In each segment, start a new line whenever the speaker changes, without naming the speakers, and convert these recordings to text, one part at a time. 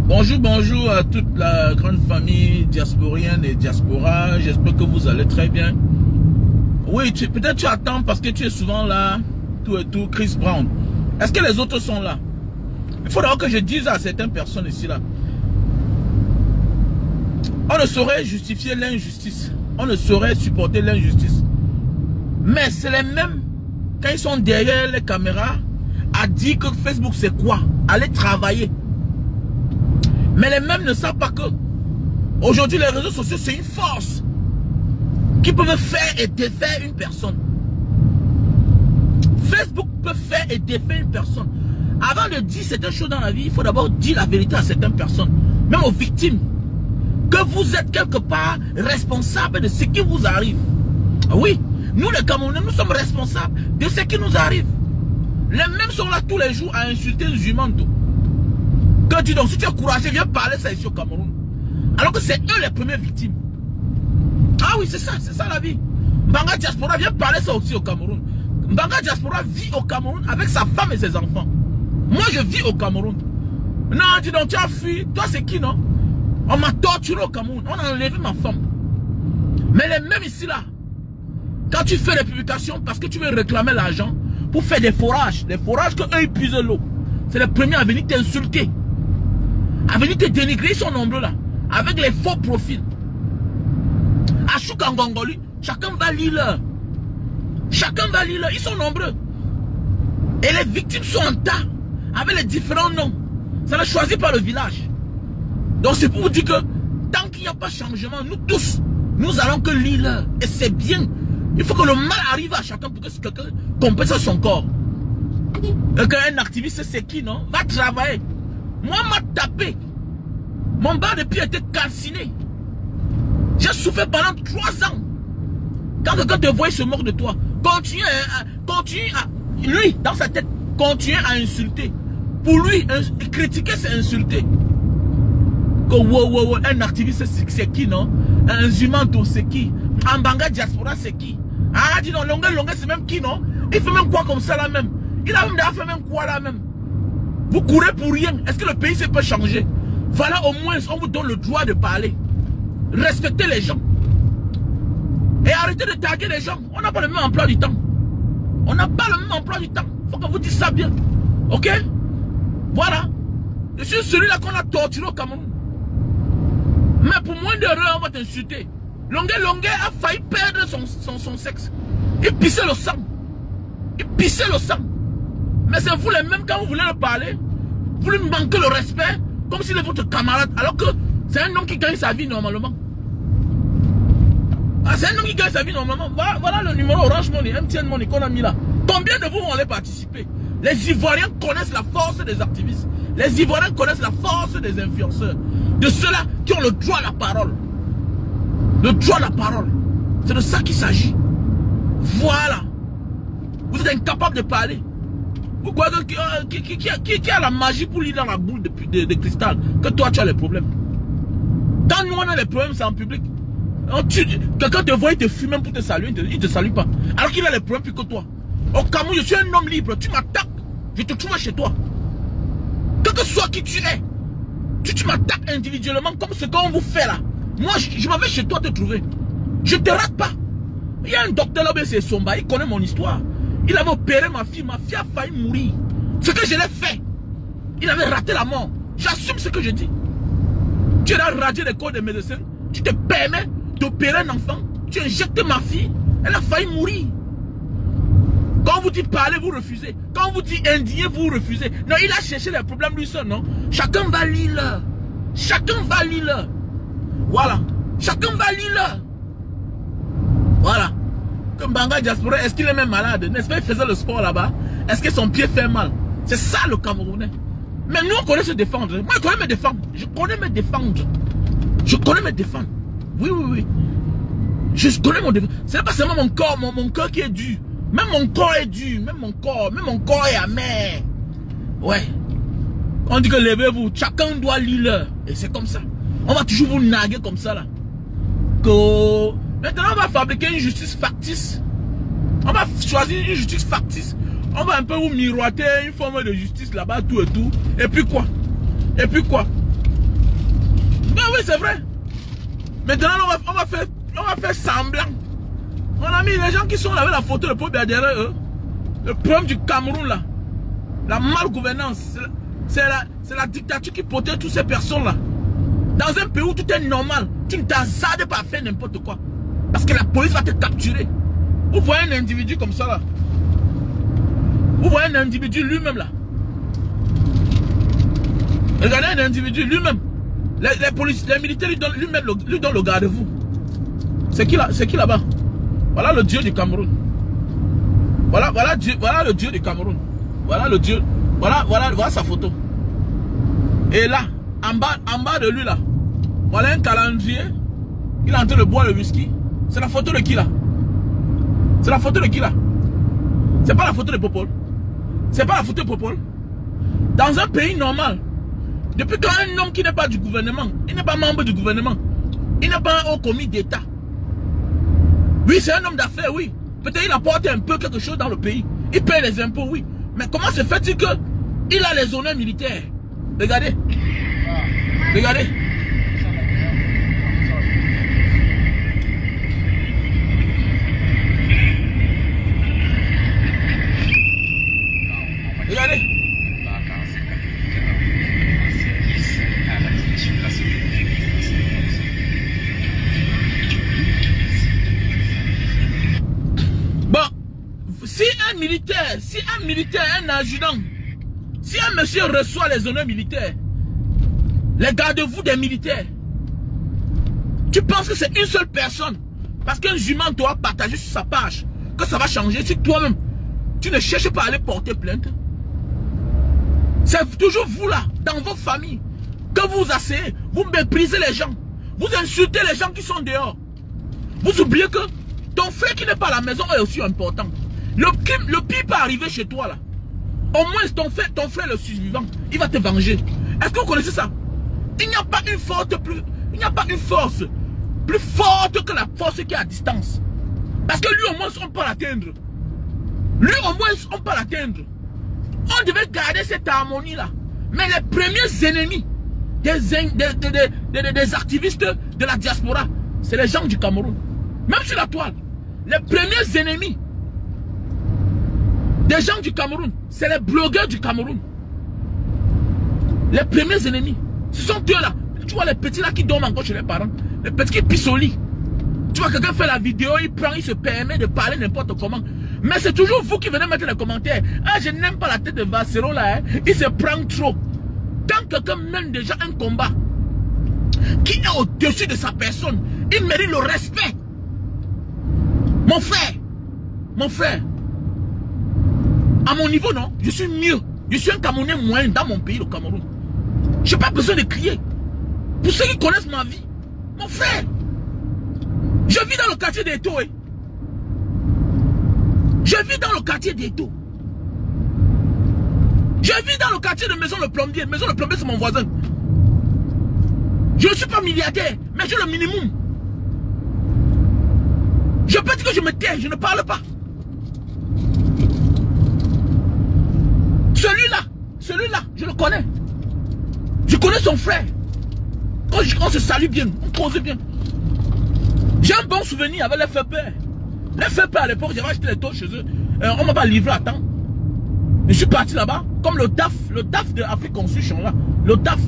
Bonjour, bonjour à toute la grande famille diasporienne et diaspora. J'espère que vous allez très bien. Oui, peut-être tu attends parce que tu es souvent là, tout et tout, Chris Brown. Est-ce que les autres sont là? Il faut d'abord que je dise à certaines personnes ici là. On ne saurait justifier l'injustice. On ne saurait supporter l'injustice. Mais c'est les mêmes, quand ils sont derrière les caméras, à dire que Facebook c'est quoi? Aller travailler. Mais les mêmes ne savent pas que aujourd'hui les réseaux sociaux c'est une force qui peut faire et défaire une personne. Facebook peut faire et défaire une personne. Avant de dire certaines choses dans la vie, il faut d'abord dire la vérité à certaines personnes, même aux victimes, que vous êtes quelque part responsable de ce qui vous arrive. Oui, nous les Camerounais, nous sommes responsables de ce qui nous arrive. Les mêmes sont là tous les jours à insulter les humains. Que dis donc, si tu es courageux, viens parler ça ici au Cameroun. Alors que c'est eux les premières victimes. Ah oui, c'est ça la vie. Mbanga Diaspora vient parler ça aussi au Cameroun. Mbanga Diaspora vit au Cameroun avec sa femme et ses enfants. Moi, je vis au Cameroun. Non, dis donc, tu as fui. Toi, c'est qui, non? On m'a torturé au Cameroun. On a enlevé ma femme. Mais les mêmes ici, là, quand tu fais des publications parce que tu veux réclamer l'argent pour faire des forages que eux, ils puisent l'eau. C'est les premiers à venir t'insulter. À venir te dénigrer, ils sont nombreux là. Avec les faux profils. À Choukangongoli, chacun va lire leur. Chacun va lire leur. Ils sont nombreux. Et les victimes sont en tas. Avec les différents noms. Ça n'est choisi par le village. Donc c'est pour vous dire que tant qu'il n'y a pas de changement, nous tous, nous allons que lire leur. Et c'est bien. Il faut que le mal arrive à chacun pour que quelqu'un compense son corps. Un activiste, c'est qui, non? Va travailler. Moi, m'a tapé. Mon bas de pied était calciné. J'ai souffert pendant 3 ans. Quand quelqu'un te voit, il se moque de toi. Continue à... Lui, dans sa tête, continue à insulter. Pour lui, critiquer, c'est insulter. Un activiste, c'est qui, non? Un Zumanto, c'est qui? Un Mbanga Diaspora, c'est qui? Ah, dis donc, Longue, c'est même qui, non? Il fait même quoi comme ça, là même? Il a même fait même quoi, là même? Vous courez pour rien. Est-ce que le pays peut changer? Voilà, au moins, on vous donne le droit de parler. Respectez les gens. Et arrêtez de taguer les gens. On n'a pas le même emploi du temps. On n'a pas le même emploi du temps. Il faut que vous dites ça bien. Ok? Voilà. Je suis celui-là qu'on a torturé au Cameroun. Mais pour moins d'erreur, on va t'insulter. Longue a failli perdre son sexe. Il pissait le sang. Il pissait le sang. Mais c'est vous les mêmes, quand vous voulez le parler, vous lui manquez le respect, comme s'il est votre camarade, alors que c'est un homme qui gagne sa vie normalement. Ah, c'est un homme qui gagne sa vie normalement. Voilà le numéro Orange Money, MTN Money qu'on a mis là. Combien de vous vont aller participer? Les Ivoiriens connaissent la force des activistes. Les Ivoiriens connaissent la force des influenceurs. De ceux-là qui ont le droit à la parole. Le droit à la parole. C'est de ça qu'il s'agit. Voilà. Vous êtes incapable de parler. Pourquoi qui a la magie pour lire dans la boule de cristal? Que toi tu as les problèmes. Quand nous on a les problèmes, c'est en public. Quelqu'un te voit, il te fume même pour te saluer, il te salue pas. Alors qu'il a les problèmes plus que toi. Au Cameroun, je suis un homme libre, tu m'attaques, je te trouve chez toi. Quel que soit qui tu es, tu m'attaques individuellement comme ce qu'on vous fait là. Moi, je m'en vais chez toi te trouver. Je te rate pas. Il y a un docteur là, c'est Somba, il connaît mon histoire. Il avait opéré ma fille a failli mourir. Ce que je l'ai fait, il avait raté la mort. J'assume ce que je dis. Tu as radié les corps des médecins, tu te permets d'opérer un enfant, tu injectes ma fille, elle a failli mourir. Quand on vous dit parler, vous refusez. Quand on vous dit indigner, vous refusez. Non, il a cherché les problèmes lui seul, non? Chacun va lire. Chacun va lire. Voilà. Chacun va lire. Voilà. Comme Mbanga Diaspora, est-ce qu'il est même malade? N'est-ce pas, il faisait le sport là-bas? Est-ce que son pied fait mal? C'est ça le Camerounais. Mais nous, on connaît se défendre. Moi, je connais me défendre. Je connais me défendre. Je connais me défendre. Oui. Je connais mon défendre. C'est pas seulement mon corps, mon cœur qui est dur. Même mon corps est dur. Même mon corps est amer. Ouais. On dit que levez-vous. Chacun doit lire. Et c'est comme ça. On va toujours vous naguer comme ça là. Maintenant, on va fabriquer une justice factice. On va choisir une justice factice. On va un peu vous miroiter une forme de justice là-bas, tout et tout. Et puis quoi? oui, c'est vrai. Maintenant, on va faire semblant. On a mis les gens qui sont là avec la photo de Paul Biya derrière eux. Le problème du Cameroun là, la malgouvernance, c'est la dictature qui protège toutes ces personnes-là. Dans un pays où tout est normal, tu ne t'hasardes pas à faire n'importe quoi. Parce que la police va te capturer. Vous voyez un individu comme ça là. Vous voyez un individu lui-même là. Regardez un individu lui-même. Les militaires lui donnent le garde-vous. C'est qui là-bas? Voilà le dieu du Cameroun. Voilà le dieu du Cameroun. Voilà le dieu. Voilà sa photo. Et là, en bas de lui là, voilà un calendrier. Il est en train de boire le whisky. C'est la photo de qui là? C'est la photo de qui là? C'est pas la photo de Popol. C'est pas la photo de Popol. Dans un pays normal, depuis quand un homme qui n'est pas du gouvernement, il n'est pas membre du gouvernement, il n'est pas un haut commis d'État. Oui, c'est un homme d'affaires, oui. Peut-être il apporte un peu quelque chose dans le pays. Il paye les impôts, oui. Mais comment se fait-il qu'il a les honneurs militaires? Regardez. Regardez. Regardez. Bon, si un militaire, un adjudant, si un monsieur reçoit les honneurs militaires, les garde-vous des militaires, tu penses que c'est une seule personne, parce qu'un jument doit partager sur sa page, que ça va changer si toi-même, tu ne cherches pas à aller porter plainte? C'est toujours vous là, dans vos familles, que vous asseyez, vous méprisez les gens, vous insultez les gens qui sont dehors. Vous oubliez que ton frère qui n'est pas à la maison est aussi important. Le pire peut arriver chez toi là. Au moins ton frère le survivant, il va te venger. Est-ce que vous connaissez ça? Il n'y a pas une force plus forte que la force qui est à distance. Parce que lui au moins on peut l'atteindre. Lui au moins on peut l'atteindre. On devait garder cette harmonie là. Mais les premiers ennemis des activistes de la diaspora, c'est les gens du Cameroun. Même sur la toile. Les premiers ennemis des gens du Cameroun, c'est les blogueurs du Cameroun. Les premiers ennemis, ce sont eux là. Tu vois les petits là qui dorment encore chez les parents. Les petits qui pissent au lit. Tu vois quelqu'un fait la vidéo, il se permet de parler n'importe comment. Mais c'est toujours vous qui venez mettre les commentaires. Ah, je n'aime pas la tête de Vassero là, hein. Il se prend trop. Quand quelqu'un mène déjà un combat qui est au-dessus de sa personne, il mérite le respect. Mon frère, à mon niveau, non, je suis mieux. Je suis un Camerounais moyen dans mon pays, le Cameroun. Je n'ai pas besoin de crier. Pour ceux qui connaissent ma vie, mon frère, je vis dans le quartier d'Eto. Hein. Je vis dans le quartier d'Eto. Je vis dans le quartier de Maison le Plombier. Maison le Plombier, c'est mon voisin. Je ne suis pas milliardaire, mais j'ai le minimum. Je peux dire que je me tais, je ne parle pas. Celui-là, je le connais. Je connais son frère. On se salue bien, on cause bien. J'ai un bon souvenir avec les FP. Les FP à l'époque, j'avais acheté les taux chez eux. On m'a pas livré à temps. Je suis parti là-bas, comme le DAF de Afrique Construction là. Le DAF,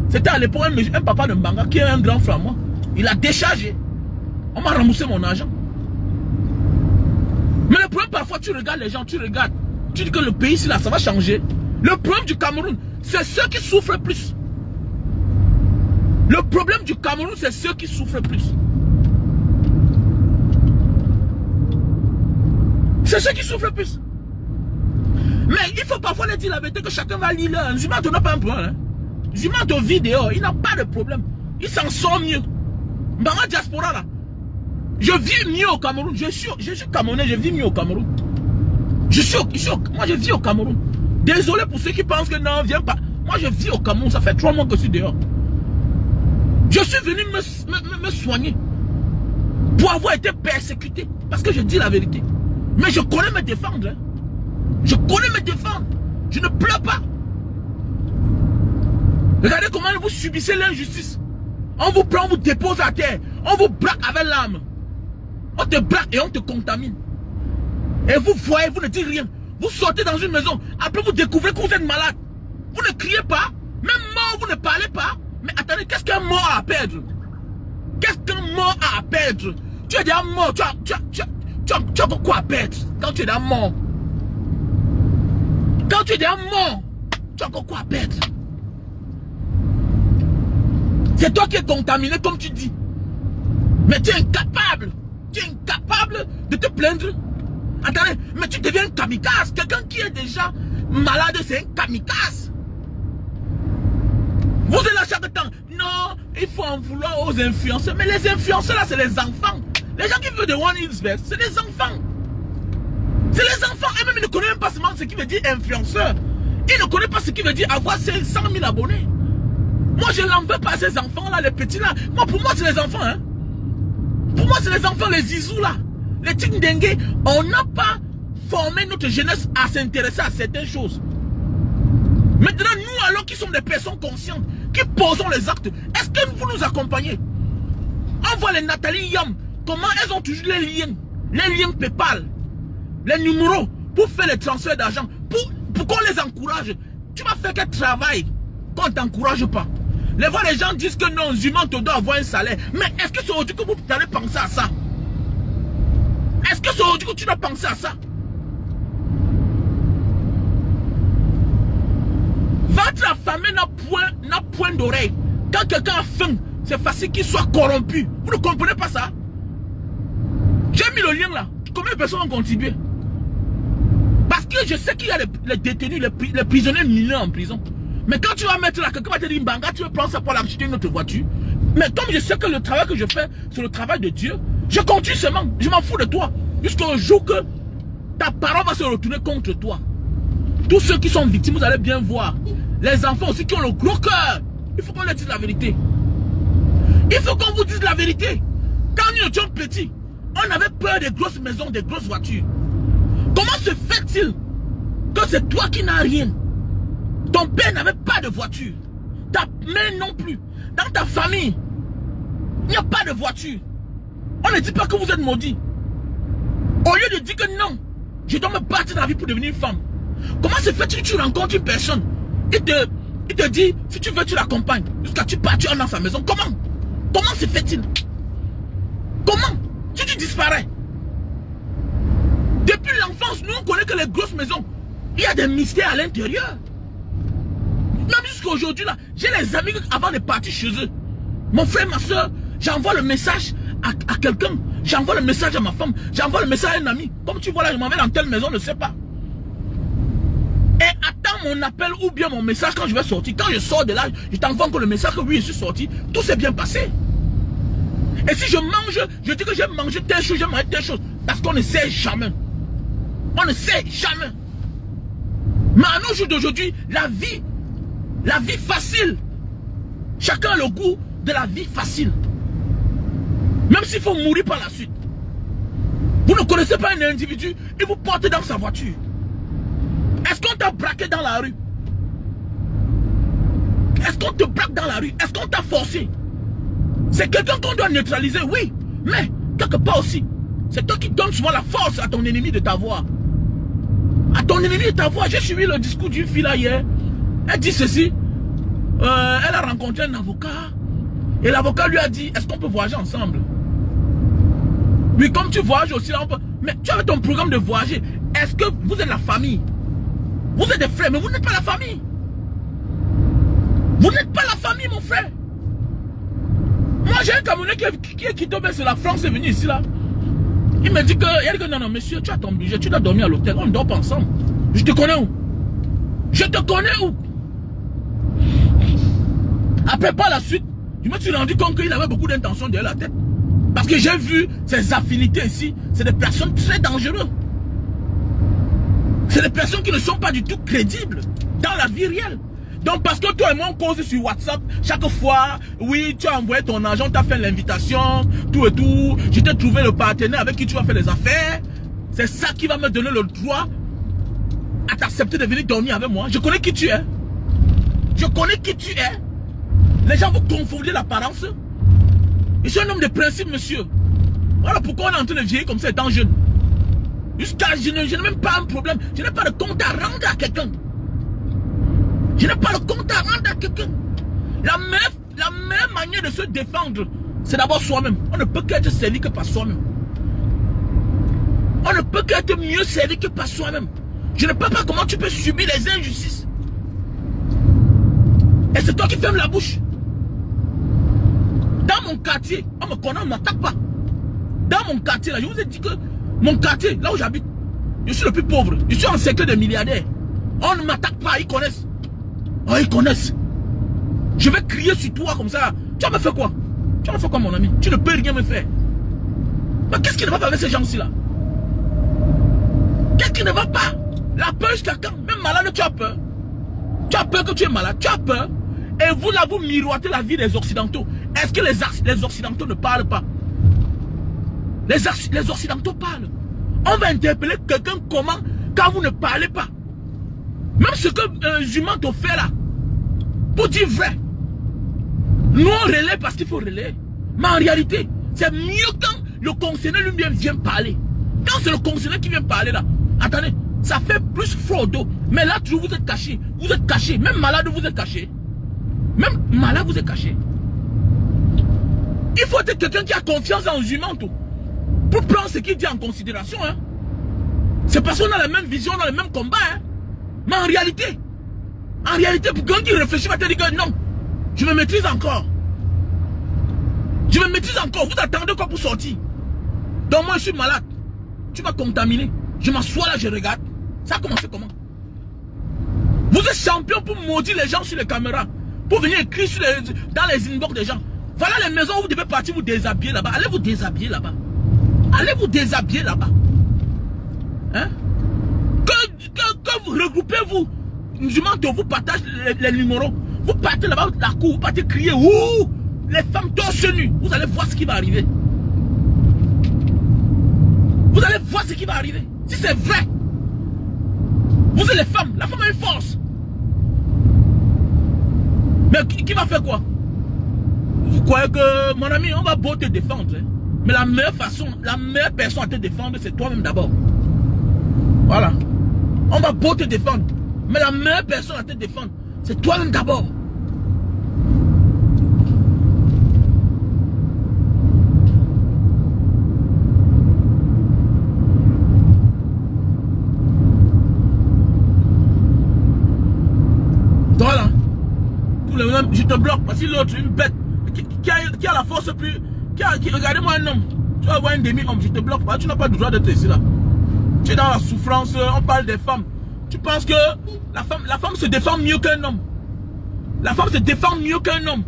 c'était à l'époque un papa de Mbanga qui est un grand frère moi. Il a déchargé. On m'a remboursé mon argent. Mais le problème, parfois, tu regardes les gens, tu dis que le pays ici, là, ça va changer. Le problème du Cameroun, c'est ceux qui souffrent plus. Le problème du Cameroun, c'est ceux qui souffrent plus. C'est ceux qui souffrent plus. Mais il faut parfois leur dire la vérité que chacun va lire. Zumato n'a pas un problème. Hein. Zumato vit dehors, il n'a pas de problème. Il s'en sort mieux. Dans la diaspora, là, je vis mieux au Cameroun. Je suis Camerounais, je vis mieux au Cameroun. Moi, je vis au Cameroun. Désolé pour ceux qui pensent que non, viens pas. Moi, je vis au Cameroun. Ça fait 3 mois que je suis dehors. Je suis venu me soigner pour avoir été persécuté. Parce que je dis la vérité. Mais je connais me défendre. Hein. Je connais me défendre. Je ne pleure pas. Regardez comment vous subissez l'injustice. On vous prend, on vous dépose à terre. On vous braque avec l'âme. On te braque et on te contamine. Et vous voyez, vous ne dites rien. Vous sortez dans une maison. Après, vous découvrez que vous êtes malade. Vous ne criez pas. Même mort, vous ne parlez pas. Mais attendez, qu'est-ce qu'un mort a à perdre? Qu'est-ce qu'un mort a à perdre? Tu es déjà mort. Tu as quoi à perdre quand tu es déjà mort? Quand tu es déjà mort, tu as encore quoi à perdre? C'est toi qui es contaminé comme tu dis. Mais tu es incapable. Tu es incapable de te plaindre. Attendez, mais tu deviens un kamikaze. Quelqu'un qui est déjà malade, c'est un kamikaze. Vous êtes là chaque temps. Non, il faut en vouloir aux influenceurs. Mais les influenceurs là, c'est les enfants. Les gens qui veulent de One Hills Best, c'est les enfants. C'est les enfants. Eux-mêmes, ils ne connaissent même pas ce qui veut dire influenceur. Ils ne connaissent pas ce qui veut dire avoir 100 000 abonnés. Moi, je n'en veux pas à ces enfants-là, les petits là. Moi, pour moi, c'est les enfants. Hein. Pour moi, c'est les enfants, les zizous là. Les tingdengue. On n'a pas formé notre jeunesse à s'intéresser à certaines choses. Maintenant, nous, alors qui sommes des personnes conscientes, qui posons les actes, est-ce que vous nous accompagnez? On voit les Nathalie Yam, comment elles ont toujours les liens PayPal, les numéros pour faire les transferts d'argent, pour qu'on les encourage. Tu vas faire quel travail qu'on ne t'encourage pas? Les fois, les gens disent que non, humain te doit avoir un salaire. Mais est-ce que c'est aujourd'hui que vous allez penser à ça? Est-ce que c'est aujourd'hui que tu dois penser à ça? Votre famille n'a point d'oreille. Quand quelqu'un a faim, c'est facile qu'il soit corrompu. Vous ne comprenez pas ça? J'ai mis le lien là. Combien de personnes ont contribué? Parce que je sais qu'il y a les détenus, les prisonniers mineurs en prison. Mais quand tu vas mettre là, quelqu'un va te dire Mbanga, tu veux prendre ça pour acheter une autre voiture. Mais comme je sais que le travail que je fais, c'est le travail de Dieu, je continue seulement. Je m'en fous de toi. Jusqu'au jour que ta parole va se retourner contre toi. Tous ceux qui sont victimes, vous allez bien voir. Les enfants aussi qui ont le gros cœur. Il faut qu'on leur dise la vérité. Il faut qu'on vous dise la vérité. Quand nous étions petits, on avait peur des grosses maisons, des grosses voitures. Comment se fait-il que c'est toi qui n'as rien? Ton père n'avait pas de voiture. Ta mère non plus. Dans ta famille, il n'y a pas de voiture. On ne dit pas que vous êtes maudit. Au lieu de dire que non, je dois me battre dans la vie pour devenir femme. Comment se fait-il que tu rencontres une personne? Il te dit, si tu veux, tu l'accompagnes. Jusqu'à tu pars, tu entres dans sa maison. Comment? Comment se fait-il? Comment? Si tu disparais. Depuis l'enfance, nous on connaît que les grosses maisons, il y a des mystères à l'intérieur. Même jusqu'à aujourd'hui là, j'ai les amis avant de partir chez eux. Mon frère, ma soeur, j'envoie le message à quelqu'un. J'envoie le message à ma femme. J'envoie le message à un ami. Comme tu vois là, je m'en vais dans telle maison, on ne sait pas. Et attends mon appel ou bien mon message quand je vais sortir. Quand je sors de là, je t'envoie encore le message que oui, je suis sorti. Tout s'est bien passé. Et si je mange, je dis que j'ai mangé telle chose, j'ai mangé telle chose. Parce qu'on ne sait jamais. On ne sait jamais. Mais à nos jours d'aujourd'hui, la vie facile. Chacun a le goût de la vie facile. Même s'il faut mourir par la suite. Vous ne connaissez pas un individu, il vous porte dans sa voiture. Est-ce qu'on t'a braqué dans la rue? Est-ce qu'on te braque dans la rue? Est-ce qu'on t'a forcé? C'est quelqu'un qu'on doit neutraliser, oui. Mais, quelque part aussi, c'est toi qui donnes souvent la force à ton ennemi de t'avoir. À ton ennemi de t'avoir. J'ai suivi le discours d'une fille là hier. Elle dit ceci. Elle a rencontré un avocat. Et l'avocat lui a dit, est-ce qu'on peut voyager ensemble? Oui, comme tu voyages aussi là, on peut... Mais tu avais ton programme de voyager. Est-ce que vous êtes la famille? Vous êtes des frères, mais vous n'êtes pas la famille. Vous n'êtes pas la famille, mon frère. Moi, j'ai un Camerounais qui est quitté, c'est la France, est venu ici là. Il me dit que, non, monsieur, tu as ton budget, tu dois dormir à l'hôtel, on ne dort pas ensemble. Je te connais où? Je te connais où? Après, par la suite, je me suis rendu compte qu'il avait beaucoup d'intentions derrière la tête. Parce que j'ai vu ses affinités ici, c'est des personnes très dangereuses. C'est des personnes qui ne sont pas du tout crédibles dans la vie réelle. Donc parce que toi et moi on cause sur WhatsApp, chaque fois, oui, tu as envoyé ton argent, tu as fait l'invitation, tout et tout, je t'ai trouvé le partenaire avec qui tu vas faire les affaires. C'est ça qui va me donner le droit à t'accepter de venir dormir avec moi. Je connais qui tu es. Je connais qui tu es. Les gens vous confondent l'apparence. Je suis un homme de principe, monsieur. Voilà pourquoi on est en train de vieillir comme ça étant jeune. Jusqu'à je n'ai même pas un problème. Je n'ai pas de compte à rendre à quelqu'un. Je n'ai pas de compte à rendre à quelqu'un. La meilleure manière de se défendre, c'est d'abord soi-même. On ne peut qu'être servi que par soi-même. On ne peut qu'être mieux servi que par soi-même. Je ne sais pas comment tu peux subir les injustices. Et c'est toi qui fermes la bouche. Dans mon quartier, on me connaît, on ne m'attaque pas. Dans mon quartier, là, je vous ai dit que mon quartier, là où j'habite, je suis le plus pauvre. Je suis en cercle de milliardaires. On ne m'attaque pas, ils connaissent. Oh, ils connaissent. Je vais crier sur toi comme ça. Tu vas me faire quoi? Tu vas me faire quoi, mon ami? Tu ne peux rien me faire. Mais qu'est-ce qui ne va pas avec ces gens-ci là? Qu'est-ce qui ne va pas? La peur jusqu'à quand? Même malade, tu as peur. Tu as peur que tu es malade. Tu as peur. Et vous là, vous miroitez la vie des Occidentaux. Est-ce que les Occidentaux ne parlent pas? Les Occidentaux parlent. On va interpeller quelqu'un comment quand vous ne parlez pas. Même ce que Zumanto fait là. Pour dire vrai. Nous on relaie parce qu'il faut relayer. Mais en réalité, c'est mieux quand le concerné lui-même vient parler. Quand c'est le concerné qui vient parler là. Attendez, ça fait plus fraude. Mais là, toujours vous êtes caché. Vous êtes caché. Même malade, vous êtes caché. Même malade, vous êtes caché. Il faut être quelqu'un qui a confiance en Zumanto. Pour prendre ce qu'il dit en considération. Hein. C'est parce qu'on a la même vision, on a le même combat. Hein. Mais en réalité, pour quelqu'un qui réfléchit, va te dire que non, je me maîtrise encore. Je me maîtrise encore. Vous attendez quoi pour sortir? Donc moi, je suis malade. Tu vas contaminer. Je m'assois là, je regarde. Ça a commencé comment? Vous êtes champion pour maudire les gens sur les caméras. Pour venir écrire dans les inbox des gens. Voilà les maisons où vous devez partir vous déshabiller là-bas. Allez vous déshabiller là-bas. Allez vous déshabiller là-bas. Hein? Que vous regroupez vous. Vous partagez les numéros. Vous partez là-bas, la cour, vous partez crier. Ouh! Les femmes torse nues. Vous allez voir ce qui va arriver. Vous allez voir ce qui va arriver. Si c'est vrai. Vous êtes les femmes. La femme a une force. Mais qui va faire quoi? Vous croyez que, mon ami, on va beau te défendre. Hein? Mais la meilleure façon, la meilleure personne à te défendre, c'est toi-même d'abord. Voilà. On va beau te défendre. Mais la meilleure personne à te défendre, c'est toi-même d'abord. Voilà. Je te bloque parce que l'autre, une bête qui a la force plus. Regardez-moi un homme. Tu vas voir un demi-homme, je te bloque pas. Tu n'as pas le droit d'être ici là. Tu es dans la souffrance, on parle des femmes. Tu penses que la femme se défend mieux qu'un homme. La femme se défend mieux qu'un homme.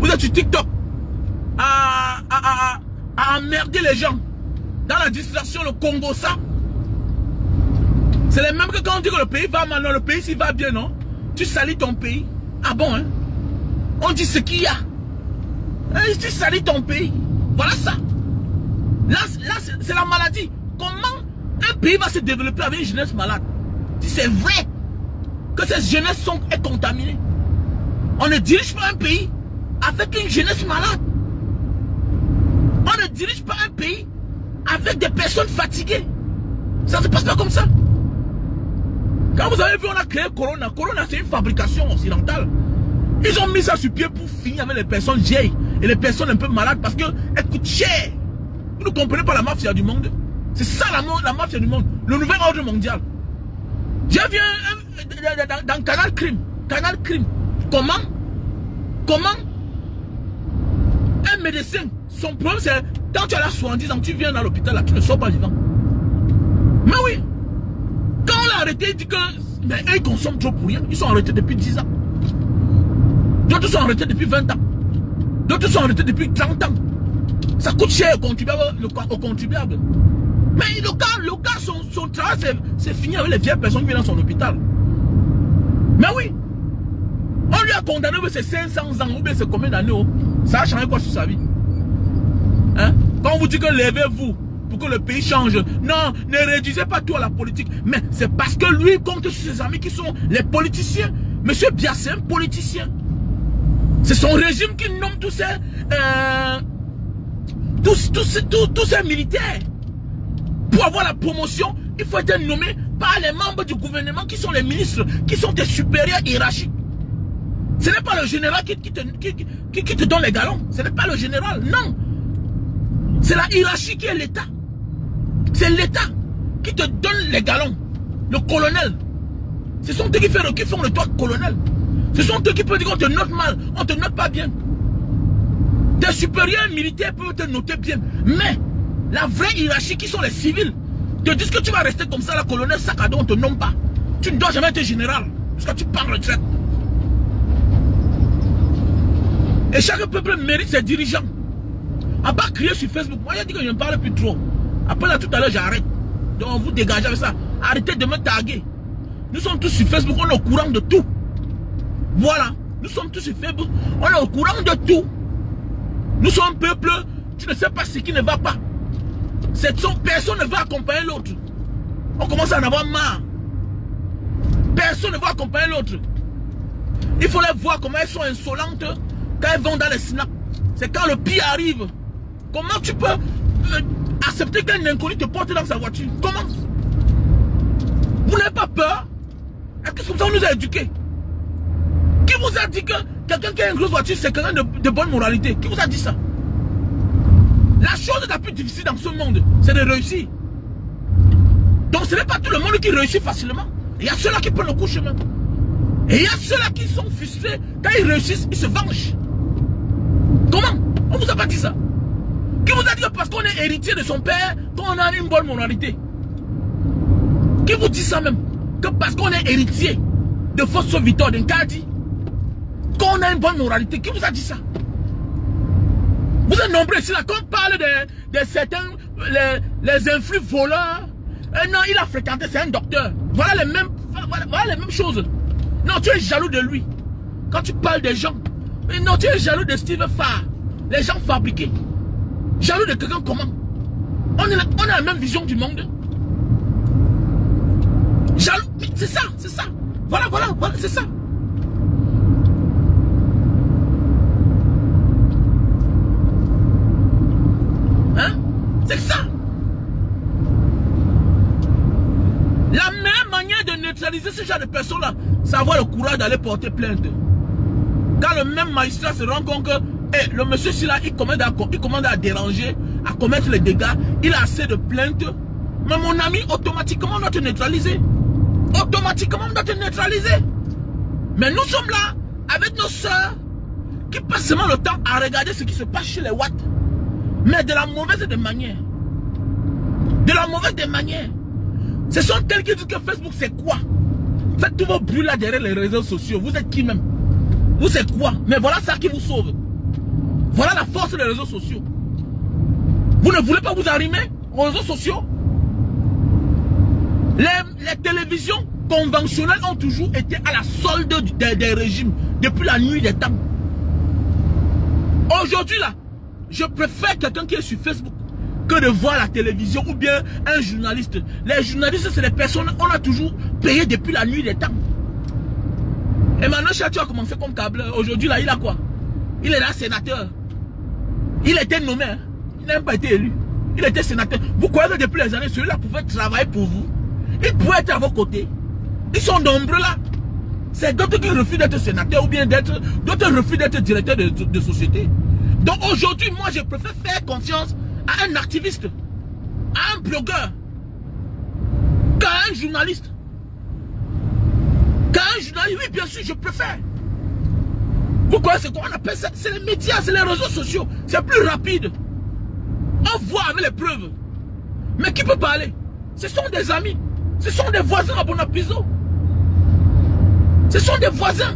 Vous êtes sur TikTok à emmerder les gens. Dans la distraction, le Congo, ça. C'est les mêmes que quand on dit que le pays va mal. Non, le pays s'il va bien, non? Tu salis ton pays. Ah bon, hein? On dit ce qu'il y a. Tu salis ton pays. Voilà ça. Là c'est la maladie. Comment un pays va se développer avec une jeunesse malade? Si c'est vrai que cette jeunesse est contaminée. On ne dirige pas un pays avec une jeunesse malade. On ne dirige pas un pays avec des personnes fatiguées. Ça ne se passe pas comme ça. Quand vous avez vu, on a créé Corona. Corona, c'est une fabrication occidentale. Ils ont mis ça sur pied pour finir avec les personnes vieilles et les personnes un peu malades parce qu'elles coûtent cher. Vous ne comprenez pas la mafia du monde? C'est ça la mafia du monde. Le nouvel ordre mondial. J'ai vu dans Canal Crime. Canal Crime. Comment un médecin, son problème c'est quand tu as la 70 ans, tu viens dans l'hôpital là, tu ne sors pas vivant. Mais oui. Quand on l'a arrêté, il dit que mais eux ils consomment trop pour rien. Ils sont arrêtés depuis 10 ans. D'autres sont arrêtés depuis 20 ans. D'autres sont arrêtés depuis 30 ans. Ça coûte cher au contribuable. Mais le cas son travail, c'est fini avec les vieilles personnes qui viennent dans son hôpital. Mais oui. On lui a condamné c'est 500 ans ou bien c'est combien d'années. Ça a changé quoi sur sa vie? Hein? Quand on vous dit que levez-vous pour que le pays change. Non, ne réduisez pas tout à la politique. Mais c'est parce que lui compte sur ses amis qui sont les politiciens. Monsieur Biya, c'est un politicien. C'est son régime qui nomme tous ces tous ces militaires. Pour avoir la promotion, il faut être nommé par les membres du gouvernement qui sont les ministres, qui sont des supérieurs hiérarchiques. Ce n'est pas le général qui te donne les galons. Ce n'est pas le général, non. C'est la hiérarchie qui est l'État. C'est l'État qui te donne les galons. Le colonel. Ce sont eux qui font de toi colonel. Ce sont eux qui peuvent dire qu'on te note mal, on te note pas bien. Tes supérieurs militaires peuvent te noter bien. Mais la vraie hiérarchie qui sont les civils te disent que tu vas rester comme ça, la colonel sac à dos, on ne te nomme pas. Tu ne dois jamais être général. Parce que tu pars en retraite. Et chaque peuple mérite ses dirigeants. À part crier sur Facebook. Moi j'ai dit que je ne parle plus trop. Après là tout à l'heure j'arrête. Donc vous dégagez avec ça. Arrêtez de me taguer. Nous sommes tous sur Facebook, on est au courant de tout. Voilà. Nous sommes tous sur Facebook, on est au courant de tout. Nous sommes un peuple, tu ne sais pas ce qui ne va pas. Personne ne va accompagner l'autre. On commence à en avoir marre. Personne ne va accompagner l'autre. Il faut les voir comment elles sont insolentes quand elles vont dans les snaps. C'est quand le pire arrive. Comment tu peux accepter qu'un inconnu te porte dans sa voiture? Comment? Vous n'avez pas peur? Est-ce que c'est comme ça qu'on nous a éduqués? Qui vous a dit que quelqu'un qui a une grosse voiture, c'est quelqu'un de bonne moralité? Qui vous a dit ça? La chose la plus difficile dans ce monde, c'est de réussir. Donc ce n'est pas tout le monde qui réussit facilement. Il y a ceux-là qui prennent le coup chemin. Et il y a ceux-là qui sont frustrés. Quand ils réussissent, ils se vengent. Comment? On vous a pas dit ça? Qui vous a dit que parce qu'on est héritier de son père, qu'on a une bonne moralité? Qui vous dit ça même? Que parce qu'on est héritier de Fosso Victor, d'un Kadi, qu'on a une bonne moralité? Qui vous a dit ça? Vous êtes nombreux ici là, quand on parle de certains, les influx voleurs, non, il a fréquenté, c'est un docteur. Voilà les mêmes choses. Non, tu es jaloux de lui. Quand tu parles des gens, mais non, tu es jaloux de Steve Farr. Les gens fabriqués. Jaloux de quelqu'un comment? On a la même vision du monde. Jaloux, c'est ça, c'est ça. Voilà, c'est ça. Hein? C'est ça. La meilleure manière de neutraliser ce genre de personnes-là, c'est avoir le courage d'aller porter plainte. Quand le même magistrat se rend compte que le monsieur là, il commande à déranger, à commettre les dégâts, il a assez de plaintes. Mais mon ami, automatiquement, on doit te neutraliser. Automatiquement, on doit te neutraliser. Mais nous sommes là, avec nos soeurs, qui passent seulement le temps à regarder ce qui se passe chez les Watts. Mais de la mauvaise des manières. De la mauvaise des manières. Ce sont elles qui disent que Facebook c'est quoi? Faites tous vos bruits là derrière les réseaux sociaux. Vous êtes qui même? Vous c'est quoi? Mais voilà ça qui vous sauve. Voilà la force des réseaux sociaux. Vous ne voulez pas vous arrimer aux réseaux sociaux? Les télévisions conventionnelles ont toujours été à la solde des régimes depuis la nuit des temps. Aujourd'hui là, je préfère quelqu'un qui est sur Facebook que de voir la télévision ou bien un journaliste. Les journalistes, c'est les personnes on a toujours payé depuis la nuit des temps. Emmanuel Chatu a commencé comme câbleur. Aujourd'hui, là, il a quoi? Il est là, sénateur. Il était nommé. Hein? Il n'a même pas été élu. Il était sénateur. Vous croyez que depuis les années, celui-là pouvait travailler pour vous? Il pouvait être à vos côtés. Ils sont nombreux là. C'est d'autres qui refusent d'être sénateur ou bien d'autres refusent d'être directeur de société. Donc aujourd'hui, moi, je préfère faire confiance à un activiste, à un blogueur, qu'à un journaliste. Oui, bien sûr, je préfère. Vous croyez c'est quoi on appelle ça? C'est les médias, c'est les réseaux sociaux. C'est plus rapide. On voit avec les preuves. Mais qui peut parler? Ce sont des amis. Ce sont des voisins à Bonapiso. Ce sont des voisins.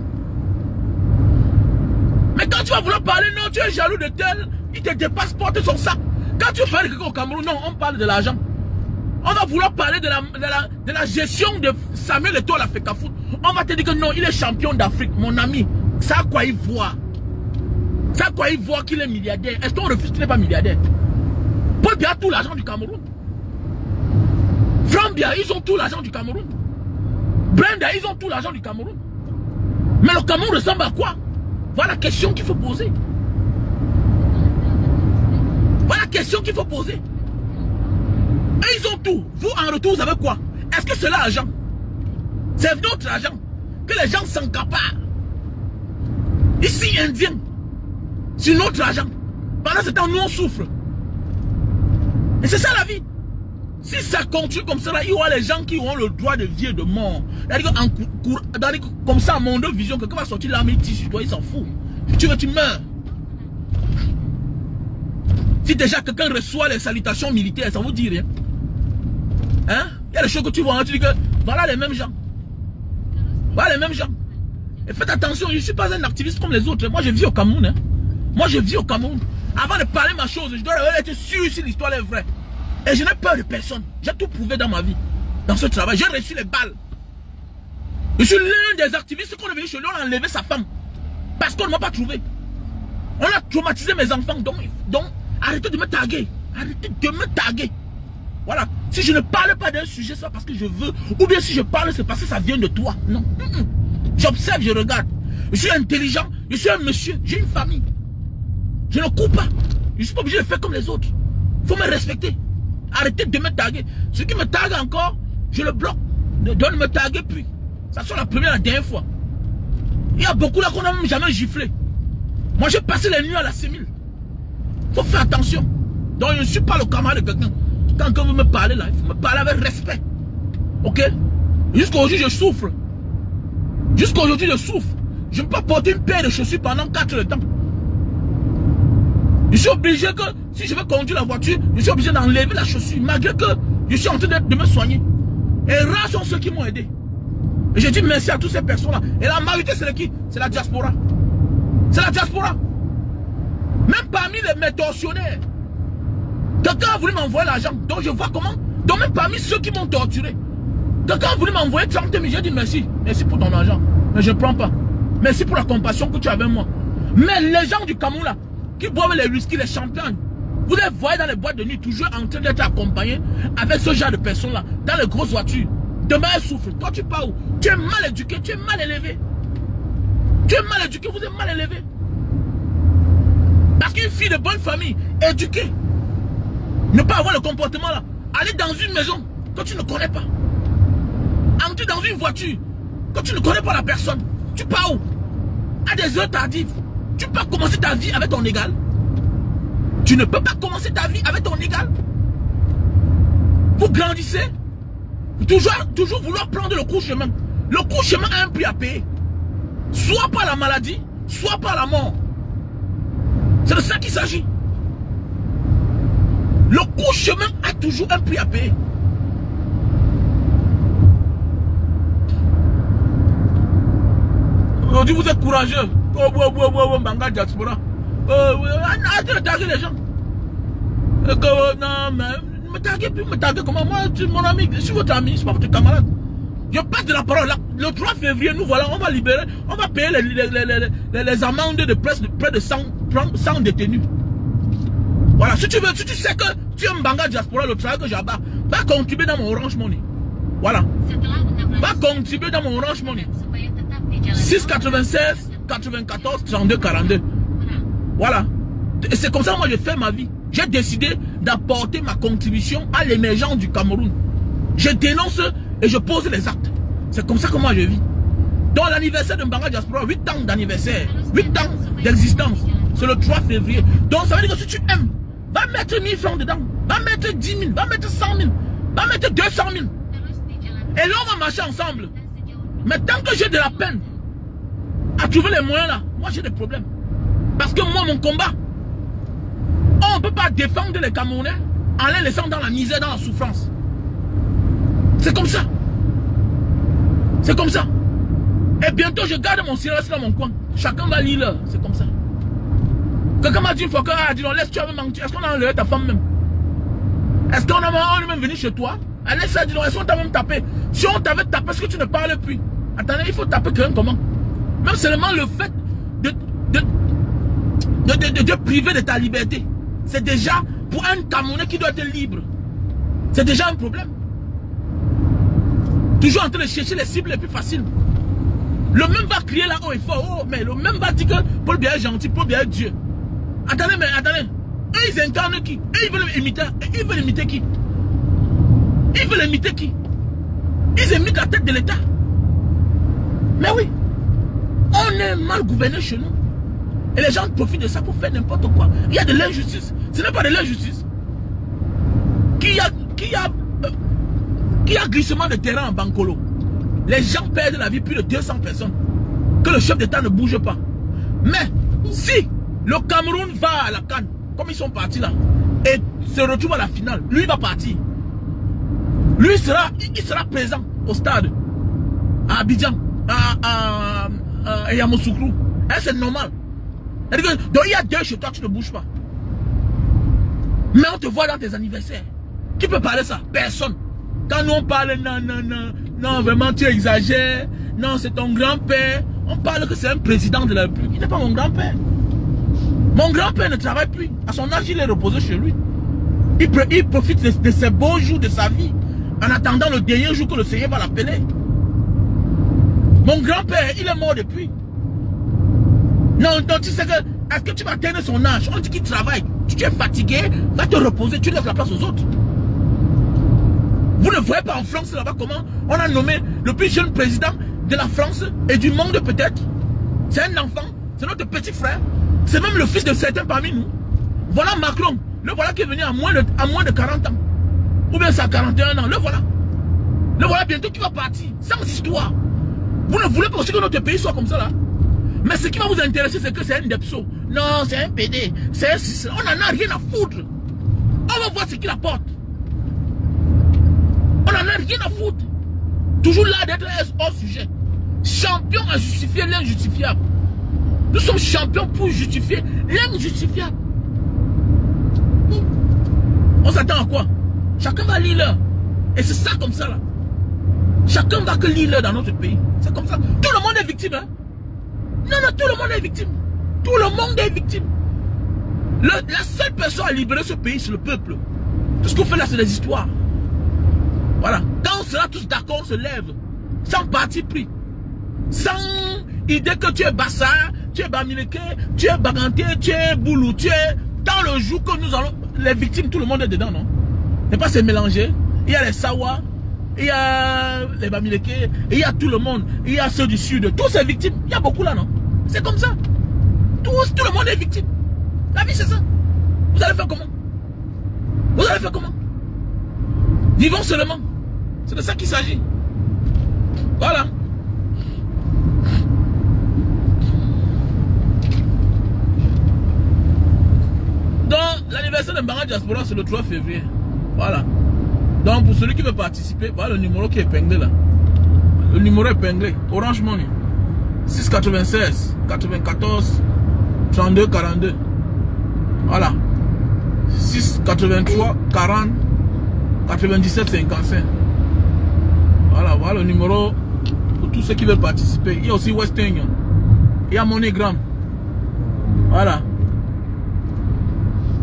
Mais quand tu vas vouloir parler, non, tu es jaloux de tel, il te dépasse, porte son sac. Quand tu parles de quelqu'un au Cameroun, non, on parle de l'argent. On va vouloir parler de la gestion de Samuel Eto'o à la FECAFOOT. On va te dire que non, il est champion d'Afrique, mon ami. Ça à quoi il voit? Ça à quoi il voit qu'il est milliardaire? Est-ce qu'on refuse qu'il n'est pas milliardaire? Paul Biya a tout l'argent du Cameroun. Franck Biya, ils ont tout l'argent du Cameroun. Brenda, ils ont tout l'argent du Cameroun. Mais le Cameroun ressemble à quoi? Voilà la question qu'il faut poser. questions qu'il faut poser. Et ils ont tout. Vous, en retour, vous avez quoi? Est-ce que c'est l'argent? C'est notre argent. Que les gens s'encaparent. Ici, Indiens. C'est notre argent. Pendant ce temps, nous, on souffre. Et c'est ça la vie. Si ça continue comme ça, là, il y aura les gens qui auront le droit de vie et de mort. Comme ça, à mon deux vision, quelqu'un va sortir l'armée, il tire sur toi, il s'en fout. Si tu veux, tu meurs. Si déjà quelqu'un reçoit les salutations militaires, ça vous dit rien. Hein? Il y a des choses que tu vois, tu dis que voilà les mêmes gens. Voilà les mêmes gens. Et faites attention, je ne suis pas un activiste comme les autres. Moi, je vis au Cameroun. Hein. Moi, je vis au Cameroun. Avant de parler ma chose, je dois être sûr si l'histoire est vraie. Et je n'ai peur de personne. J'ai tout prouvé dans ma vie. Dans ce travail, j'ai reçu les balles. Je suis l'un des activistes qu'on est venu chez lui, on a enlevé sa femme. Parce qu'on ne m'a pas trouvé. On a traumatisé mes enfants. Donc arrêtez de me taguer. Arrêtez de me taguer. Voilà. Si je ne parle pas d'un sujet, c'est parce que je veux. Ou bien si je parle, c'est parce que ça vient de toi. Non. J'observe, je regarde. Je suis intelligent. Je suis un monsieur. J'ai une famille. Je ne coupe pas. Je ne suis pas obligé de faire comme les autres. Il faut me respecter. Arrêtez de me taguer. Ceux qui me taguent encore, je le bloque. Ne donne me taguer plus. Ça soit la première et la dernière fois. Il y a beaucoup là qu'on n'a même jamais giflé. Moi j'ai passé les nuits à la sémile. Il faut faire attention. Donc je ne suis pas le camarade de quelqu'un. Quand vous me parlez là, il faut me parler avec respect. Ok? Jusqu'à aujourd'hui je souffre. Jusqu'à aujourd'hui je souffre. Je ne peux pas porter une paire de chaussures pendant 4 heures de temps. Je suis obligé que, si je veux conduire la voiture, je suis obligé d'enlever la chaussure, malgré que je suis en train de me soigner. Et rares sont ceux qui m'ont aidé. Et je dis merci à toutes ces personnes-là. Et la majorité, c'est qui? C'est la diaspora. C'est la diaspora. Même parmi mes tortionnaires, quelqu'un a voulu m'envoyer l'argent. Donc je vois comment. Donc même parmi ceux qui m'ont torturé, quelqu'un a voulu m'envoyer 30 000. J'ai dit merci. Merci pour ton argent. Mais je ne prends pas. Merci pour la compassion que tu as avec moi. Mais les gens du Cameroun là, qui boivent les whisky, les champagnes, vous les voyez dans les boîtes de nuit, toujours en train d'être accompagnés avec ce genre de personnes-là, dans les grosses voitures. Demain, elles souffrent. Toi, tu pars où? Tu es mal éduqué, tu es mal élevé. Tu es mal éduqué, vous êtes mal élevé. Parce qu'une fille de bonne famille, éduquée, ne pas avoir le comportement là, aller dans une maison que tu ne connais pas, entrer dans une voiture que tu ne connais pas la personne, tu pars où? À des heures tardives. Tu peux pas commencer ta vie avec ton égal. Tu ne peux pas commencer ta vie avec ton égal. Vous grandissez. Toujours vouloir prendre le court chemin. Le court chemin a un prix à payer. Soit par la maladie, soit par la mort. C'est de ça qu'il s'agit. Le court chemin a toujours un prix à payer. Aujourd'hui vous êtes courageux. Banga diaspora. Arrêtez de taguer les gens. Non, mais me taguez plus, me taguez comment? Moi, tu es mon ami, je suis votre ami, je ne suis pas votre camarade. Je passe de la parole là. Le 3 février, nous voilà, on va libérer, on va payer les amendes de près de 100 détenus. Voilà, si tu veux, si tu sais que tu es un Banga diaspora, le travail que j'abats, va contribuer dans mon Orange Money. Voilà. Va contribuer dans mon Orange Money. 696 94 32 42. Voilà. Et c'est comme ça que moi je fais ma vie. J'ai décidé d'apporter ma contribution à l'émergence du Cameroun. Je dénonce et je pose les actes. C'est comme ça que moi je vis. Dans l'anniversaire de Banga Diaspora, 8 ans d'anniversaire, 8 ans d'existence, c'est le 3 février. Donc ça veut dire que si tu aimes, va mettre 1000 francs dedans, va mettre 10 000, va mettre 100 000, va mettre 200 000. Et là on va marcher ensemble. Mais tant que j'ai de la peine à trouver les moyens là, moi j'ai des problèmes. Parce que moi mon combat, on ne peut pas défendre les Camerounais en les laissant dans la misère, dans la souffrance. C'est comme ça. C'est comme ça. Et bientôt je garde mon silence dans mon coin. Chacun va lire. C'est comme ça. Quelqu'un m'a dit une fois que laisse-tu même mentir. Est-ce qu'on a enlevé ta femme même? Est-ce qu'on est même venu chez toi? Allez, ça dit non, est-ce qu'on t'a même tapé? Si on t'avait tapé, est-ce que tu ne parles plus? Attendez, il faut taper quelqu'un comment? Même seulement le fait de priver de ta liberté, c'est déjà, pour un Camerounais qui doit être libre, c'est déjà un problème. Toujours en train de chercher les cibles les plus faciles. Le même va crier là haut et fort, oh, mais le même va dire que Paul Biya est gentil, Paul Biya est Dieu. Attendez, mais attendez, Eux, ils incarnent qui? Eux, ils veulent imiter. Ils veulent imiter qui? Ils veulent imiter qui? Ils imitent la tête de l'État. Mais oui, on est mal gouverné chez nous. Et les gens profitent de ça pour faire n'importe quoi. Il y a de l'injustice. Ce n'est pas de l'injustice. Qui a glissement de terrain en Bankolo. Les gens perdent la vie, plus de 200 personnes. Que le chef d'État ne bouge pas. Mais si le Cameroun va à la CAN, comme ils sont partis là, et se retrouve à la finale, lui va partir. Lui il sera présent au stade, à Abidjan, à Yamoussoukro. C'est normal. Donc il y a deux chez toi, tu ne bouges pas. Mais on te voit dans tes anniversaires. Qui peut parler ça? Personne. Quand nous on parle, non, vraiment tu exagères. Non, c'est ton grand-père. On parle que c'est un président de la République. Il n'est pas mon grand-père. Mon grand-père ne travaille plus. À son âge, il est reposé chez lui. Il profite de ces beaux jours de sa vie. En attendant le dernier jour que le Seigneur va l'appeler. Mon grand-père, il est mort depuis. Non, tu sais que, est-ce que tu vas atteindre son âge? On dit qu'il travaille. Tu es fatigué, va te reposer, tu laisses la place aux autres. Vous ne voyez pas en France là-bas comment on a nommé le plus jeune président de la France et du monde peut-être. C'est un enfant, c'est notre petit frère. C'est même le fils de certains parmi nous. Voilà Macron, le voilà qui est venu à moins de 40 ans. Ou bien c'est à 41 ans, le voilà. Le voilà bientôt qui va partir, sans histoire. Vous ne voulez pas aussi que notre pays soit comme ça là. Mais ce qui va vous intéresser, c'est que c'est un Depso. Non, c'est un PD. On n'en a rien à foutre. On va voir ce qu'il apporte. On n'en a rien à foutre. Toujours là d'être hors sujet. Champion à justifier l'injustifiable. Nous sommes champions pour justifier l'injustifiable. On s'attend à quoi? Chacun va lire l'heure. Et c'est ça comme ça là. Chacun va que lire l'heure dans notre pays. C'est comme ça. Tout le monde est victime. Hein? Non, tout le monde est victime. Tout le monde est victime. La seule personne à libérer ce pays, c'est le peuple. Tout ce qu'on fait là, c'est des histoires. Voilà. Quand on sera tous d'accord, on se lève. Sans parti pris. Sans idée que tu es Bassar, tu es Bamileke, tu es Baganté, tu es Boulou, tu es... Dans le jour que nous allons... Les victimes, tout le monde est dedans, non? C'est pas se mélanger. Il y a les Sawa, il y a les Bamileke, il y a tout le monde. Il y a ceux du sud. Tous ces victimes. Il y a beaucoup là, non? C'est comme ça. Tout le monde est victime. La vie, c'est ça. Vous allez faire comment? Vous allez faire comment? Vivons seulement. C'est de ça qu'il s'agit. Voilà. Donc, l'anniversaire de Mbanga Diaspora, c'est le 3 février. Voilà. Donc, pour celui qui veut participer, voilà le numéro qui est épinglé là. Le numéro épinglé. Orange Money. 696 94 32 42. Voilà. 683 40 97 55. Voilà le numéro pour tous ceux qui veulent participer. Il y a aussi Western Union. Il y a MoneyGram. Voilà.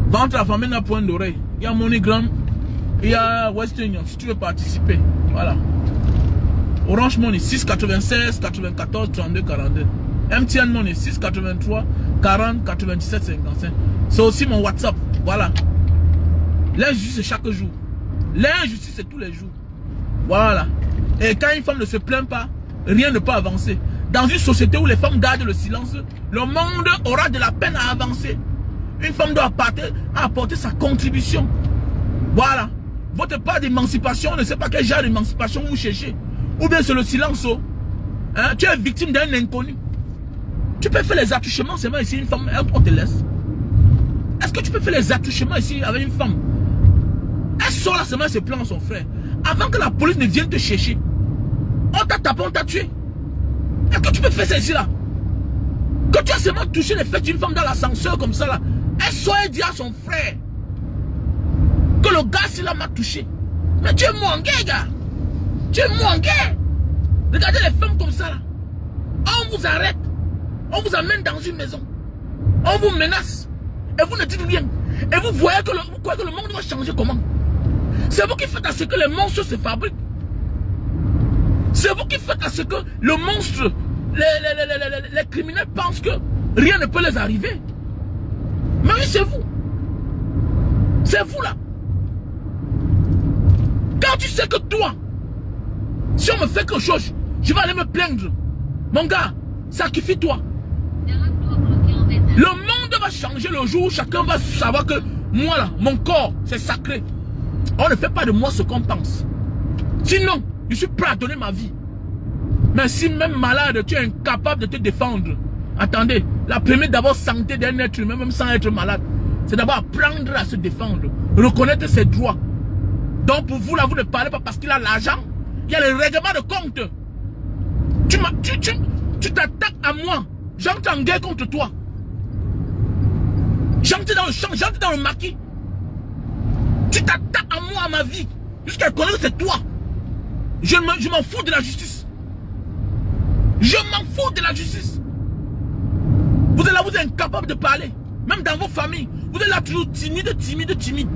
Vente la famille n'a point d'oreille. Il y a MoneyGram. Il y a Western Union. Si tu veux participer. Voilà. Orange Money 696 94 32 42. MTN Money 683 40 97 55. C'est aussi mon WhatsApp. Voilà. L'injustice c'est chaque jour. L'injustice c'est tous les jours. Voilà. Et quand une femme ne se plaint pas, rien ne peut avancer. Dans une société où les femmes gardent le silence, le monde aura de la peine à avancer. Une femme doit apporter sa contribution. Voilà. Votre part d'émancipation, on ne sait pas quel genre d'émancipation vous cherchez. Ou bien c'est le silence. Hein? Tu es victime d'un inconnu. Tu peux faire les attouchements seulement ici, une femme, on te laisse. Est-ce que tu peux faire les attouchements ici avec une femme? Elle sort là seulement, elle se plaint à son frère. Avant que la police ne vienne te chercher. On t'a tapé, on t'a tué. Est-ce que tu peux faire ça ici là? Que tu as seulement touché les fesses d'une femme dans l'ascenseur comme ça là. Elle sort et dit à son frère que le gars là m'a touché. Mais tu es mongué, gars. Tu es mongué. Regardez les femmes comme ça là. On vous arrête. On vous amène dans une maison. On vous menace. Et vous ne dites rien. Et vous voyez que vous croyez que le monde va changer comment? C'est vous qui faites à ce que les monstres se fabriquent. C'est vous qui faites à ce que le monstre, les criminels pensent que rien ne peut les arriver. Mais oui, c'est vous. C'est vous là. Quand tu sais que toi, si on me fait quelque chose, je vais aller me plaindre. Mon gars, sacrifie-toi. Le monde va changer le jour où chacun va savoir que moi là, mon corps, c'est sacré. On ne fait pas de moi ce qu'on pense. Sinon, je suis prêt à donner ma vie. Mais si même malade, tu es incapable de te défendre. Attendez, la première d'abord santé d'un être humain, même sans être malade, c'est d'abord apprendre à se défendre, reconnaître ses droits. Donc pour vous là, vous ne parlez pas parce qu'il a l'argent. Il y a le règlement de compte. Tu t'attaques à moi. J'entre en guerre contre toi. J'entre dans le champ, j'entre dans le maquis. Tu t'attaques à moi, à ma vie. Jusqu'à connaître que c'est toi. Je m'en fous de la justice. Je m'en fous de la justice. Vous êtes là, vous êtes incapable de parler. Même dans vos familles. Vous êtes là toujours timide. Timide.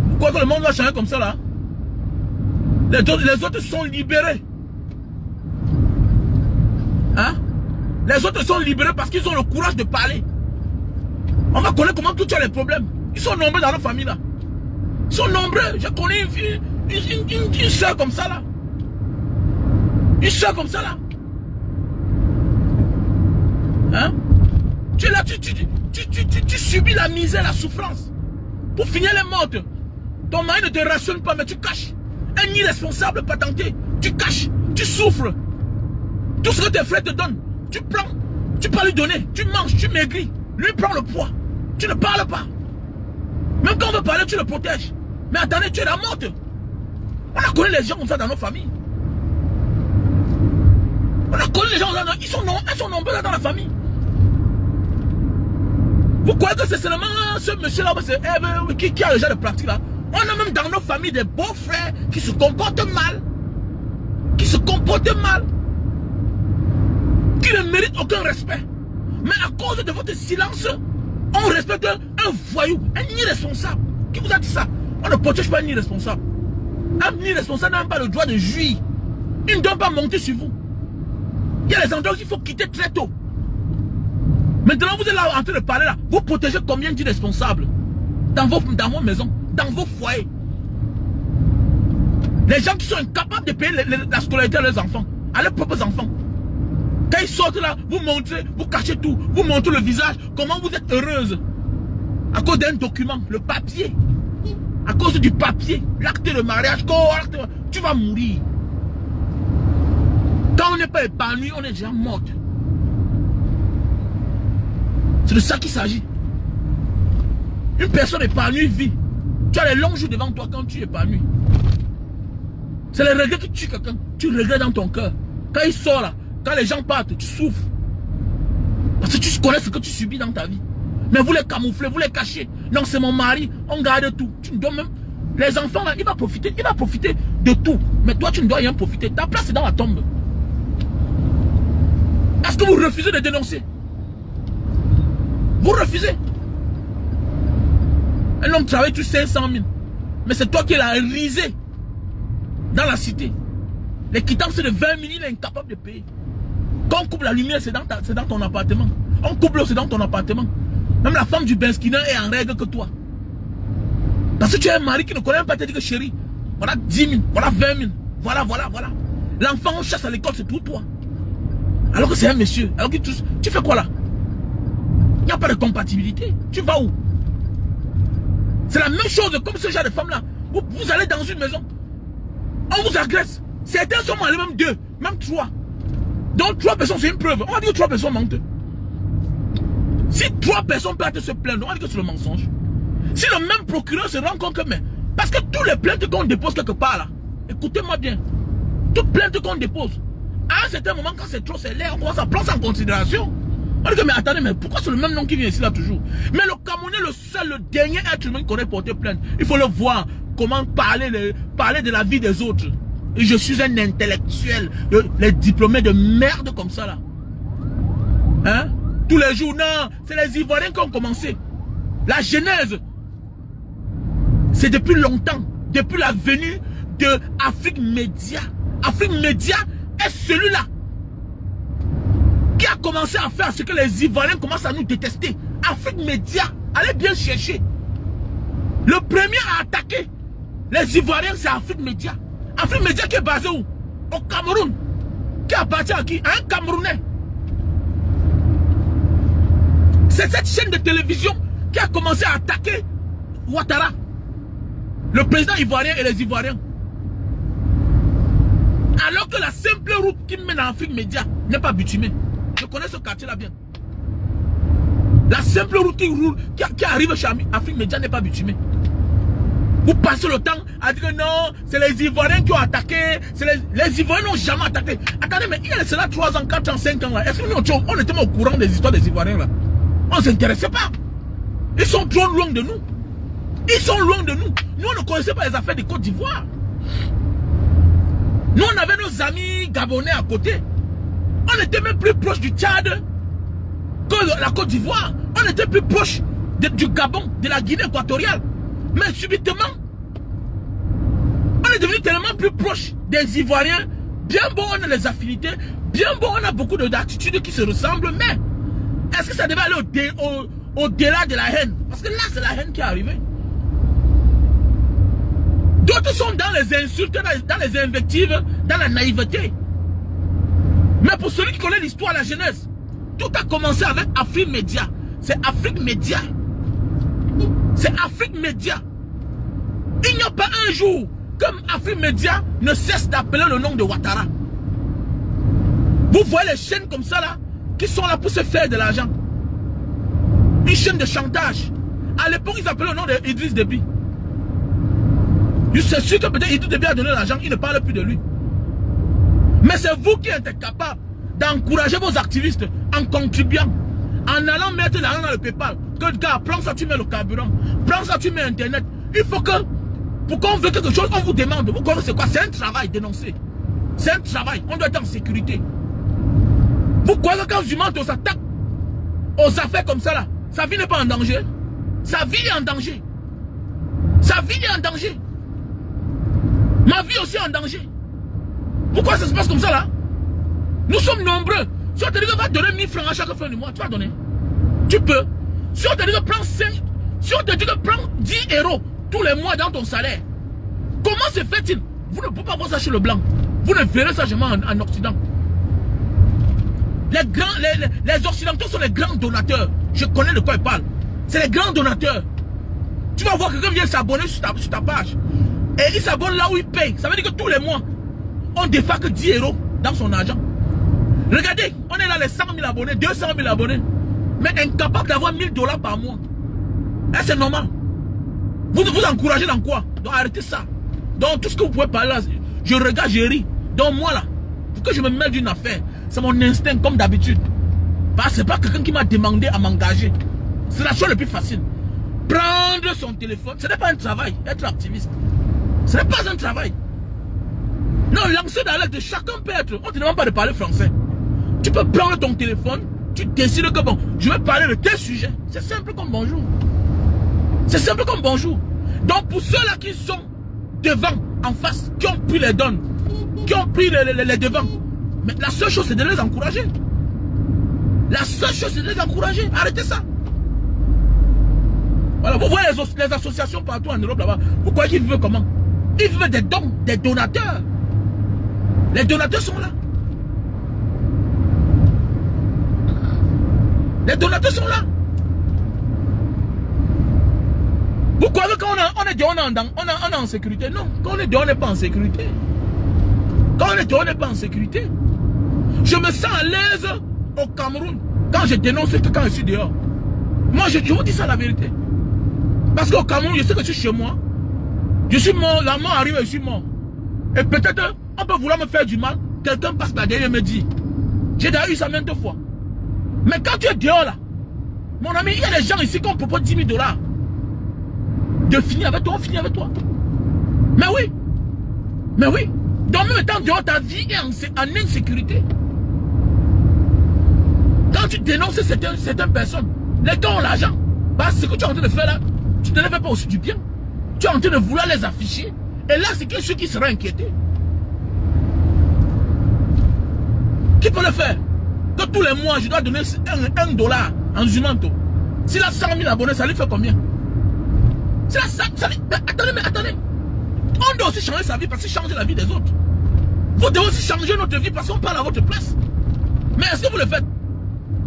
Vous croyez que le monde va changer comme ça là? Les autres sont libérés. Hein? Les autres sont libérés parce qu'ils ont le courage de parler. On va connaître comment tu as les problèmes. Ils sont nombreux dans nos familles là. Ils sont nombreux. Je connais une soeur comme ça là. Une soeur comme ça là. Hein? Tu es là, tu subis la misère, la souffrance. Pour finir les mortes. Ton mari ne te rationne pas, mais tu caches. Un irresponsable patenté. Tu caches, tu souffres. Tout ce que tes frères te donnent, tu prends. Tu peux lui donner. Tu manges, tu maigris. Lui prend le poids. Tu ne parles pas. Même quand on veut parler, tu le protèges. Mais attendez, tu es la morte. On a connu les gens comme ça dans nos familles. On a connu les gens, ils sont nombreux là dans la famille. Vous croyez que c'est seulement ce monsieur-là qui a déjà de pratique là? On a même dans nos familles des beaux frères qui se comportent mal. Qui ne méritent aucun respect. Mais à cause de votre silence, on respecte un voyou, un irresponsable. Qui vous a dit ça? On ne protège pas un irresponsable. Un irresponsable n'a même pas le droit de jouir. Il ne doit pas monter sur vous. Il y a des endroits qu'il faut quitter très tôt. Maintenant, vous êtes là en train de parler là. Vous protégez combien d'irresponsables dans vos maisons, dans vos foyers? Les gens qui sont incapables de payer la scolarité à leurs enfants, à leurs propres enfants. Quand ils sortent là, vous montrez, vous cachez tout, vous montrez le visage, comment vous êtes heureuse. À cause d'un document, le papier. À cause du papier, l'acte de mariage, tu vas mourir. Quand on n'est pas épanoui, on est déjà mort. C'est de ça qu'il s'agit. Une personne épanouie vit. Tu as les longs jours devant toi quand tu es épanoui. C'est les regrets qui tuent quelqu'un. Tu regrettes dans ton cœur. Quand il sort là, quand les gens partent, tu souffres. Parce que tu connais ce que tu subis dans ta vie. Mais vous les camouflez, vous les cachez. Non, c'est mon mari, on garde tout. Tu ne dois même... Les enfants là, il va profiter de tout. Mais toi, tu ne dois rien profiter. Ta place est dans la tombe. Est-ce que vous refusez de dénoncer? Vous refusez. Un homme travaille tous 500 000. Mais c'est toi qui l'as risé dans la cité. Les quittances de 20 000, il est incapable de payer. Quand on coupe la lumière, c'est dans ton appartement. On coupe l'eau, c'est dans ton appartement. Même la femme du Benskina est en règle que toi. Parce que tu as un mari qui ne connaît même pas te dire que chérie, voilà 10 000, voilà 20 000, voilà. L'enfant, on chasse à l'école, c'est tout toi. Alors que c'est un monsieur. Alors que tu fais quoi là? Il n'y a pas de compatibilité. Tu vas où? C'est la même chose comme ce genre de femme là. Vous allez dans une maison. On vous agresse. Certains sont allés même 2, même 3. Donc 3 personnes, c'est une preuve. On va dire que 3 personnes mentent. Si 3 personnes peuvent se plaindre, on va dire que c'est le mensonge. Si le même procureur se rend compte que... Parce que tous les plaintes qu'on dépose quelque part là, écoutez-moi bien. Toutes plaintes qu'on dépose, à un certain moment, quand c'est trop sévère, on commence à prendre ça en considération. On dit que, mais attendez, mais pourquoi c'est le même nom qui vient ici là toujours? Mais le Camerounais, le dernier être humain qui connaît porter plainte. Il faut le voir, comment parler de la vie des autres. Et je suis un intellectuel, les diplômés de merde comme ça là. Hein? Tous les jours, non, c'est les Ivoiriens qui ont commencé. La genèse, c'est depuis longtemps, depuis la venue de Afrique Média. Afrique Média est celui-là qui a commencé à faire ce que les Ivoiriens commencent à nous détester. Afrique Média, allez bien chercher. Le premier à attaquer les Ivoiriens, c'est Afrique Média. Afrique Média qui est basé où? Au Cameroun. Qui appartient à qui? À un Camerounais. C'est cette chaîne de télévision qui a commencé à attaquer Ouattara, le président ivoirien et les Ivoiriens. Alors que la simple route qui mène à Afrique Média n'est pas bitumée. Je connais ce quartier-là bien. La simple route qui arrive chez Afrique Média n'est pas bitumée. Vous passez le temps à dire que non, c'est les Ivoiriens qui ont attaqué. Les Ivoiriens n'ont jamais attaqué. Attendez, mais il y a cela 3 ans, 4 ans, 5 ans là. Est-ce que nous on était au courant des histoires des Ivoiriens là? On ne s'intéressait pas. Ils sont trop loin de nous. Ils sont loin de nous. Nous, on ne connaissait pas les affaires de Côte d'Ivoire. Nous, on avait nos amis gabonais à côté. On était même plus proche du Tchad que la Côte d'Ivoire. On était plus proche du Gabon, de la Guinée équatoriale. Mais subitement, on est devenu tellement plus proche des Ivoiriens. Bien bon, on a les affinités. Bien bon, on a beaucoup d'attitudes qui se ressemblent. Mais est-ce que ça devait aller au-delà de la haine? Parce que là, c'est la haine qui est arrivée. D'autres sont dans les insultes, dans les invectives, dans la naïveté. Mais pour celui qui connaît l'histoire, la jeunesse, tout a commencé avec Afrique Média. C'est Afrique Média. C'est Afrique Média. Il n'y a pas un jour comme Afrique Média ne cesse d'appeler le nom de Ouattara. Vous voyez les chaînes comme ça là, qui sont là pour se faire de l'argent. Une chaîne de chantage. À l'époque, ils appelaient le nom d'Idriss Déby. Je suis sûr que peut-être Idriss Déby a donné l'argent, il ne parle plus de lui. Mais c'est vous qui êtes capable d'encourager vos activistes en contribuant, en allant mettre l'argent dans le PayPal. Que le gars, prends ça, tu mets le carburant. Prends ça, tu mets Internet. Il faut que, pour qu'on veut quelque chose, on vous demande. Vous connaissez quoi? C'est un travail, dénoncer. C'est un travail. On doit être en sécurité. Vous croyez que quand Zumanto s'attaque aux affaires comme ça là, sa vie n'est pas en danger? Sa vie est en danger. Sa vie est en danger. Ma vie aussi est en danger. Pourquoi ça se passe comme ça là? Nous sommes nombreux. Si on te dit que va donner 1000 francs à chaque fin du mois, tu vas donner. Tu peux. Si on te dit que prends 5, si on te dit que prends 10 euros tous les mois dans ton salaire, comment se fait-il? Vous ne pouvez pas voir ça chez le blanc. Vous ne verrez ça jamais en Occident. Les Occidentaux sont les grands donateurs. Je connais de quoi ils parlent. C'est les grands donateurs. Tu vas voir que quelqu'un vient s'abonner sur ta page. Et il s'abonne là où il paye. Ça veut dire que tous les mois, on défaque 10 euros dans son argent. Regardez, on est là les 100 000 abonnés, 200 000 abonnés. Mais incapable d'avoir 1000 $ par mois. C'est normal. Vous encouragez dans quoi? Donc arrêtez ça. Donc tout ce que vous pouvez parler là, je regarde, je ris. Donc moi là, pour que je me mêle d'une affaire, c'est mon instinct comme d'habitude. C'est pas quelqu'un qui m'a demandé à m'engager. C'est la chose la plus facile. Prendre son téléphone, ce n'est pas un travail, être activiste. Ce n'est pas un travail. Non, lancer d'alerte, chacun peut être. On ne te demande pas de parler français. Tu peux prendre ton téléphone, tu décides que bon, je vais parler de tel sujet. C'est simple comme bonjour. C'est simple comme bonjour. Donc pour ceux-là qui sont devant, en face, qui ont pris les donnes, qui ont pris les devants, mais la seule chose c'est de les encourager. La seule chose c'est de les encourager. Arrêtez ça. Voilà, vous voyez les associations partout en Europe là-bas. Vous croyez qu'ils vivent comment? Ils vivent des dons, des donateurs. Les donateurs sont là. Les donateurs sont là. Vous croyez que quand on est dehors, on est en sécurité? Non, quand on est dehors, on n'est pas en sécurité. Quand on est dehors, on n'est pas en sécurité. Je me sens à l'aise au Cameroun quand je dénonce que quand je suis dehors. Moi, je vous dis ça la vérité. Parce qu'au Cameroun, je sais que je suis chez moi. Je suis mort, la mort arrive et je suis mort. Et peut-être, on peut vouloir me faire du mal. Quelqu'un passe par derrière et me dit. J'ai déjà eu ça maintes fois. Mais quand tu es dehors là, mon ami, il y a des gens ici qui ont proposé 10 000 $. De finir avec toi, on finit avec toi. Mais oui. Mais oui. Donc même temps dehors, ta vie est en insécurité. Quand tu dénonces certaines personnes, les gars ont l'argent. Parce que ce que tu es en train de faire là, tu ne les fais pas aussi du bien. Tu es en train de vouloir les afficher. Et là, c'est ceux qui seraient inquiétés. Qui peut le faire? que tous les mois, je dois donner $1 en Zumanto. S'il a 100 000 abonnés, ça lui fait combien? S'il a 100 000, mais attendez. On doit aussi changer sa vie parce que changer la vie des autres. Vous devez aussi changer notre vie parce qu'on parle à votre place. Mais est-ce que vous le faites?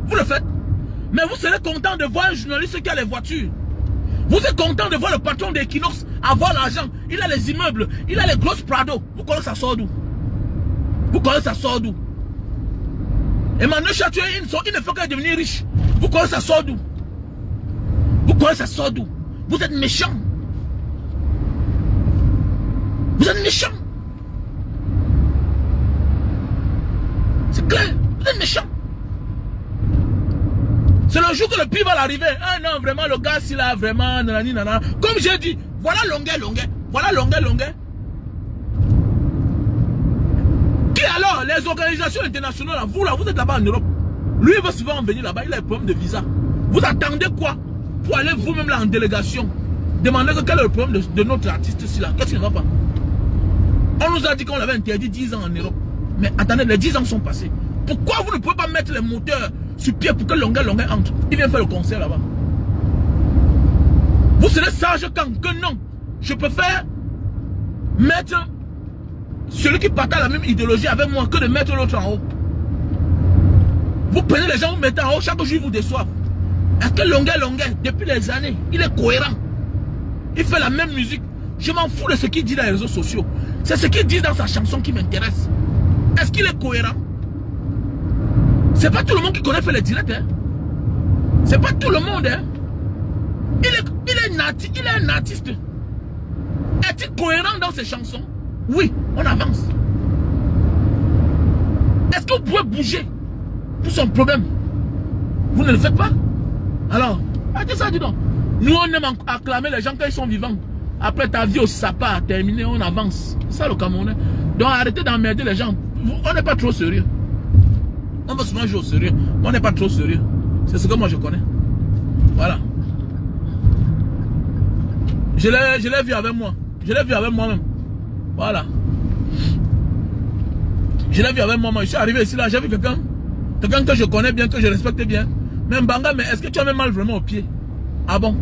Vous le faites. Mais vous serez content de voir un journaliste qui a les voitures. Vous êtes content de voir le patron d'Equinox avoir l'argent. Il a les immeubles, il a les grosses Prado. Vous connaissez ça sort d'où? Vous connaissez ça sort d'où? Emmanuel Chatué, il ne fait que devenir riche. Vous connaissez ça sort d'où? Vous connaissez ça sort d'où? Vous êtes méchant. Vous êtes méchant. C'est clair, vous êtes méchant. C'est le jour que le pire va l'arriver. Ah non, vraiment, le gars, s'il a vraiment... Nanani, nanana. Comme j'ai dit, voilà longueur. Voilà longueur. Qui alors? Les organisations internationales, vous là, vous êtes là-bas en Europe. Lui, il veut souvent venir là-bas, il a un problème de visa. Vous attendez quoi? Pour aller vous-même là en délégation. Demandez quel est le problème de notre artiste-ci là. Qu'est-ce qui ne va pas? On nous a dit qu'on avait interdit 10 ans en Europe. Mais attendez, les 10 ans sont passés. Pourquoi vous ne pouvez pas mettre les moteurs sur pied pour que longueur entre? Il vient faire le concert là-bas. Vous serez sage quand que non. Je préfère mettre celui qui partage la même idéologie avec moi que de mettre l'autre en haut. Vous prenez les gens, vous mettez en haut, chaque jour ils vous déçoivent. Est-ce que longueur, depuis les années, il est cohérent? Il fait la même musique. Je m'en fous de ce qu'il dit dans les réseaux sociaux. C'est ce qu'il dit dans sa chanson qui m'intéresse. Est-ce qu'il est cohérent? C'est pas tout le monde qui connaît faire les directs. Hein? C'est pas tout le monde. Hein? Il est un artiste. Est-il cohérent dans ses chansons? Oui, on avance. Est-ce que vous pouvez bouger pour son problème? Vous ne le faites pas? Alors, arrêtez ça, dis donc. Nous, on aime acclamer les gens quand ils sont vivants. Après ta vie au sapin a terminé, on avance. C'est ça le Camerounais. Donc arrêtez d'emmerder les gens. On n'est pas trop sérieux. On veut souvent jouer au sérieux. On n'est pas trop sérieux. C'est ce que moi je connais. Voilà. Je l'ai vu avec moi. Je l'ai vu avec moi-même. Voilà. Je l'ai vu avec moi-même. Je suis arrivé ici là, j'ai vu quelqu'un que je connais bien, que je respecte bien. Mais Mbanga, mais est-ce que tu as même mal vraiment au pied? Ah bon?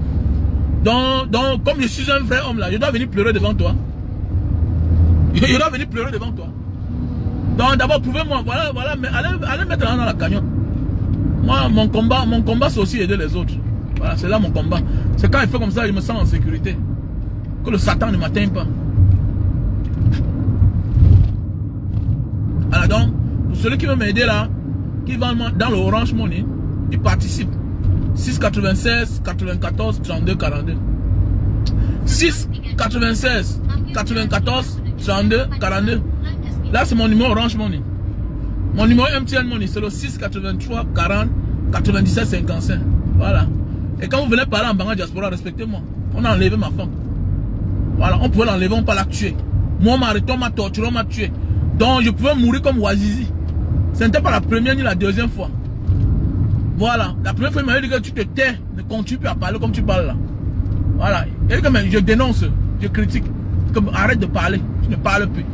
Donc, comme je suis un vrai homme là, je dois venir pleurer devant toi. Je dois venir pleurer devant toi. Donc d'abord, prouvez-moi, voilà, mais allez mettre là dans la cagnotte. Moi, mon combat c'est aussi aider les autres. Voilà, c'est là mon combat. C'est quand il fait comme ça, je me sens en sécurité. Que le Satan ne m'atteigne pas. Alors donc, pour celui qui veut m'aider là, qui va dans le Orange Money, il participe. 6 96 94 32 42. 6 96 94 32 42. Là c'est mon numéro Orange Money. Mon numéro MTN Money c'est le 6 83 40 97 55. Voilà. Et quand vous venez parler en Banga Diaspora, respectez-moi. On a enlevé ma femme. Voilà, on pouvait l'enlever, on peut la tuer. Moi on m'a arrêté, on m'a torturé, on m'a tué. Donc je pouvais mourir comme Wazizi. Ce n'était pas la première ni la deuxième fois. Voilà, la première fois il m'a dit que tu te tais, ne continue plus à parler comme tu parles là. Voilà, et comme je dénonce, je critique, comme arrête de parler, tu ne parles plus.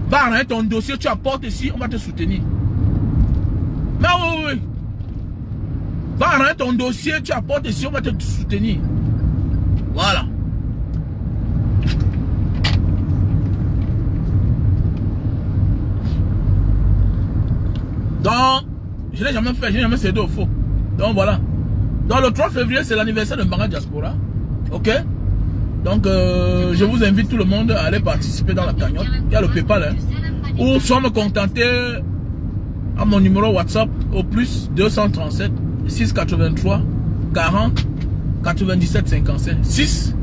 Va arrêter ton dossier, tu apportes ici, on va te soutenir. Mais oui. Va arrêter ton dossier, tu apportes ici, on va te soutenir. Voilà. Donc, je n'ai jamais fait, je n'ai jamais cédé au faux. Donc voilà. Donc le 3 février, c'est l'anniversaire de Mbanga Diaspora. Ok? Donc je vous invite tout le monde à aller participer dans la cagnotte. Il y a le PayPal. Hein? Ou soit me contenter à mon numéro WhatsApp au plus 237 683 40 97 55. 6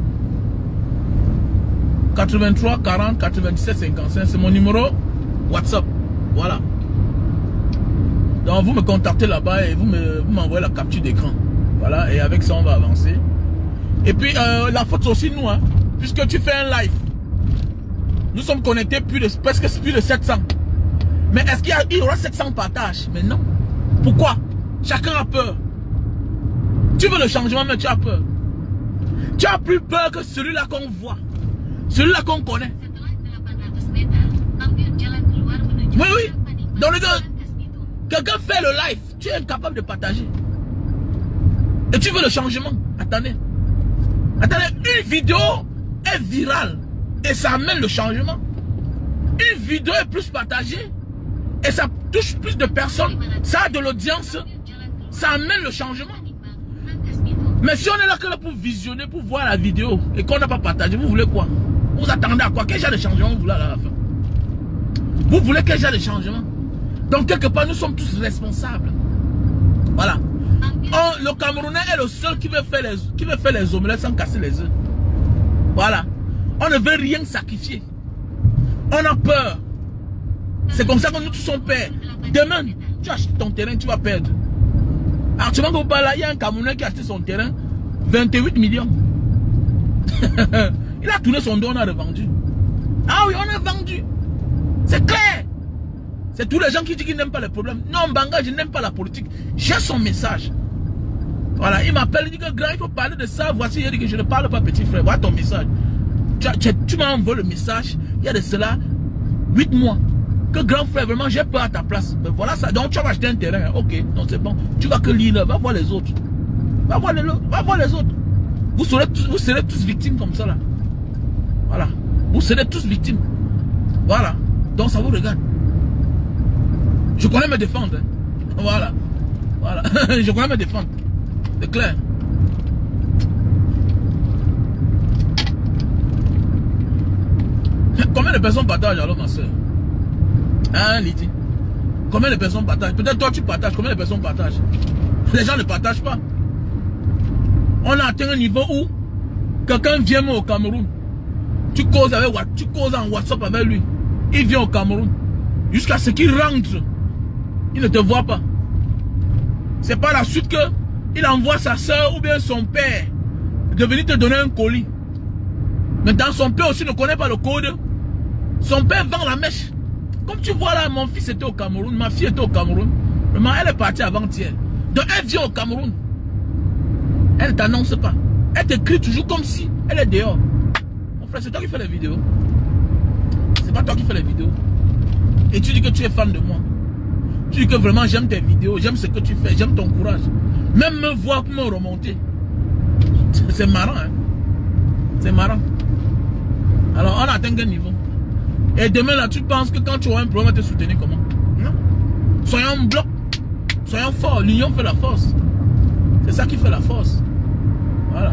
83 40 97 55. C'est mon numéro WhatsApp. Voilà. Donc vous me contactez là-bas et vous m'envoyez la capture d'écran. Voilà, et avec ça on va avancer. Et puis la faute c'est aussi nous, hein, puisque tu fais un live. Nous sommes connectés presque plus de 700. Mais est-ce qu'il y aura 700 partages? Mais non. Pourquoi? Chacun a peur. Tu veux le changement mais tu as peur. Tu as plus peur que celui-là qu'on voit. Celui-là qu'on connaît. Oui. Donc les gars, Quelqu'un fait le live, tu es incapable de partager. Et tu veux le changement. Attendez. Attendez, une vidéo est virale et ça amène le changement. Une vidéo est plus partagée et ça touche plus de personnes. Ça a de l'audience. Ça amène le changement. Mais si on est là que là pour visionner, pour voir la vidéo et qu'on n'a pas partagé, vous voulez quoi? Vous attendez à quoi? Quel genre de changement vous voulez à la fin? Vous voulez quel genre de changement? Donc quelque part, nous sommes tous responsables. Voilà. Le Camerounais est le seul qui veut faire les omelettes sans casser les œufs. Voilà. On ne veut rien sacrifier. On a peur. C'est comme ça que nous tous sommes pères. Demain, tu achètes ton terrain, tu vas perdre. Actuellement, il y a un Camerounais qui a acheté son terrain 28 millions. Il a tourné son dos, on a revendu. Ah oui, on a vendu. C'est clair. C'est tous les gens qui disent qu'ils n'aiment pas les problèmes. Non, Mbanga, je n'aime pas la politique. J'ai son message. Voilà, il m'appelle, il dit que grand, il faut parler de ça. Voici, il dit que je ne parle pas, petit frère. Voilà ton message. Tu m'as envoyé le message, il y a de cela 8 mois. Que grand frère, vraiment, j'ai peur à ta place. Mais voilà ça. Donc, tu vas acheter un terrain. Ok, donc c'est bon. Tu vas que lire, va voir les autres. Va voir les autres. Vous serez tous victimes comme ça là. Voilà. Vous serez tous victimes. Voilà. Donc, ça vous regarde. Je connais me défendre. Hein. Voilà. Voilà. Je connais me défendre. C'est clair. Combien de personnes partagent alors, ma soeur? Hein, Lydie? Combien de personnes partagent? Peut-être toi tu partages. Combien de personnes partagent? Les gens ne partagent pas. On a atteint un niveau où quelqu'un vient au Cameroun. Tu causes en WhatsApp avec lui. Il vient au Cameroun. Jusqu'à ce qu'il rentre. Il ne te voit pas. C'est par la suite que il envoie sa soeur ou bien son père de venir te donner un colis. Maintenant, son père aussi ne connaît pas le code. Son père vend la mèche. Comme tu vois là, mon fils était au Cameroun, ma fille était au Cameroun. Maman, elle est partie avant-hier. Donc elle vient au Cameroun. Elle ne t'annonce pas. Elle t'écrit toujours comme si elle est dehors. Mon frère, c'est toi qui fais les vidéos. C'est pas toi qui fais les vidéos. Et tu dis que tu es fan de moi. Tu dis que vraiment j'aime tes vidéos, j'aime ce que tu fais, j'aime ton courage. Même me voir pour me remonter. C'est marrant, hein. C'est marrant. Alors, on atteint quel niveau? Et demain, là, tu penses que quand tu auras un problème, on va te soutenir comment? Non. Soyons en bloc. Soyons forts. L'union fait la force. C'est ça qui fait la force. Voilà.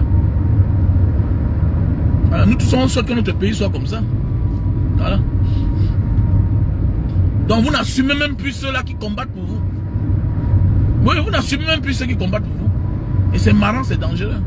Voilà. Nous tous sommes souhaitons que notre pays soit comme ça. Voilà. Donc, vous n'assumez même plus ceux-là qui combattent pour vous. Oui, vous n'assumez même plus ceux qui combattent pour vous. Et c'est marrant, c'est dangereux.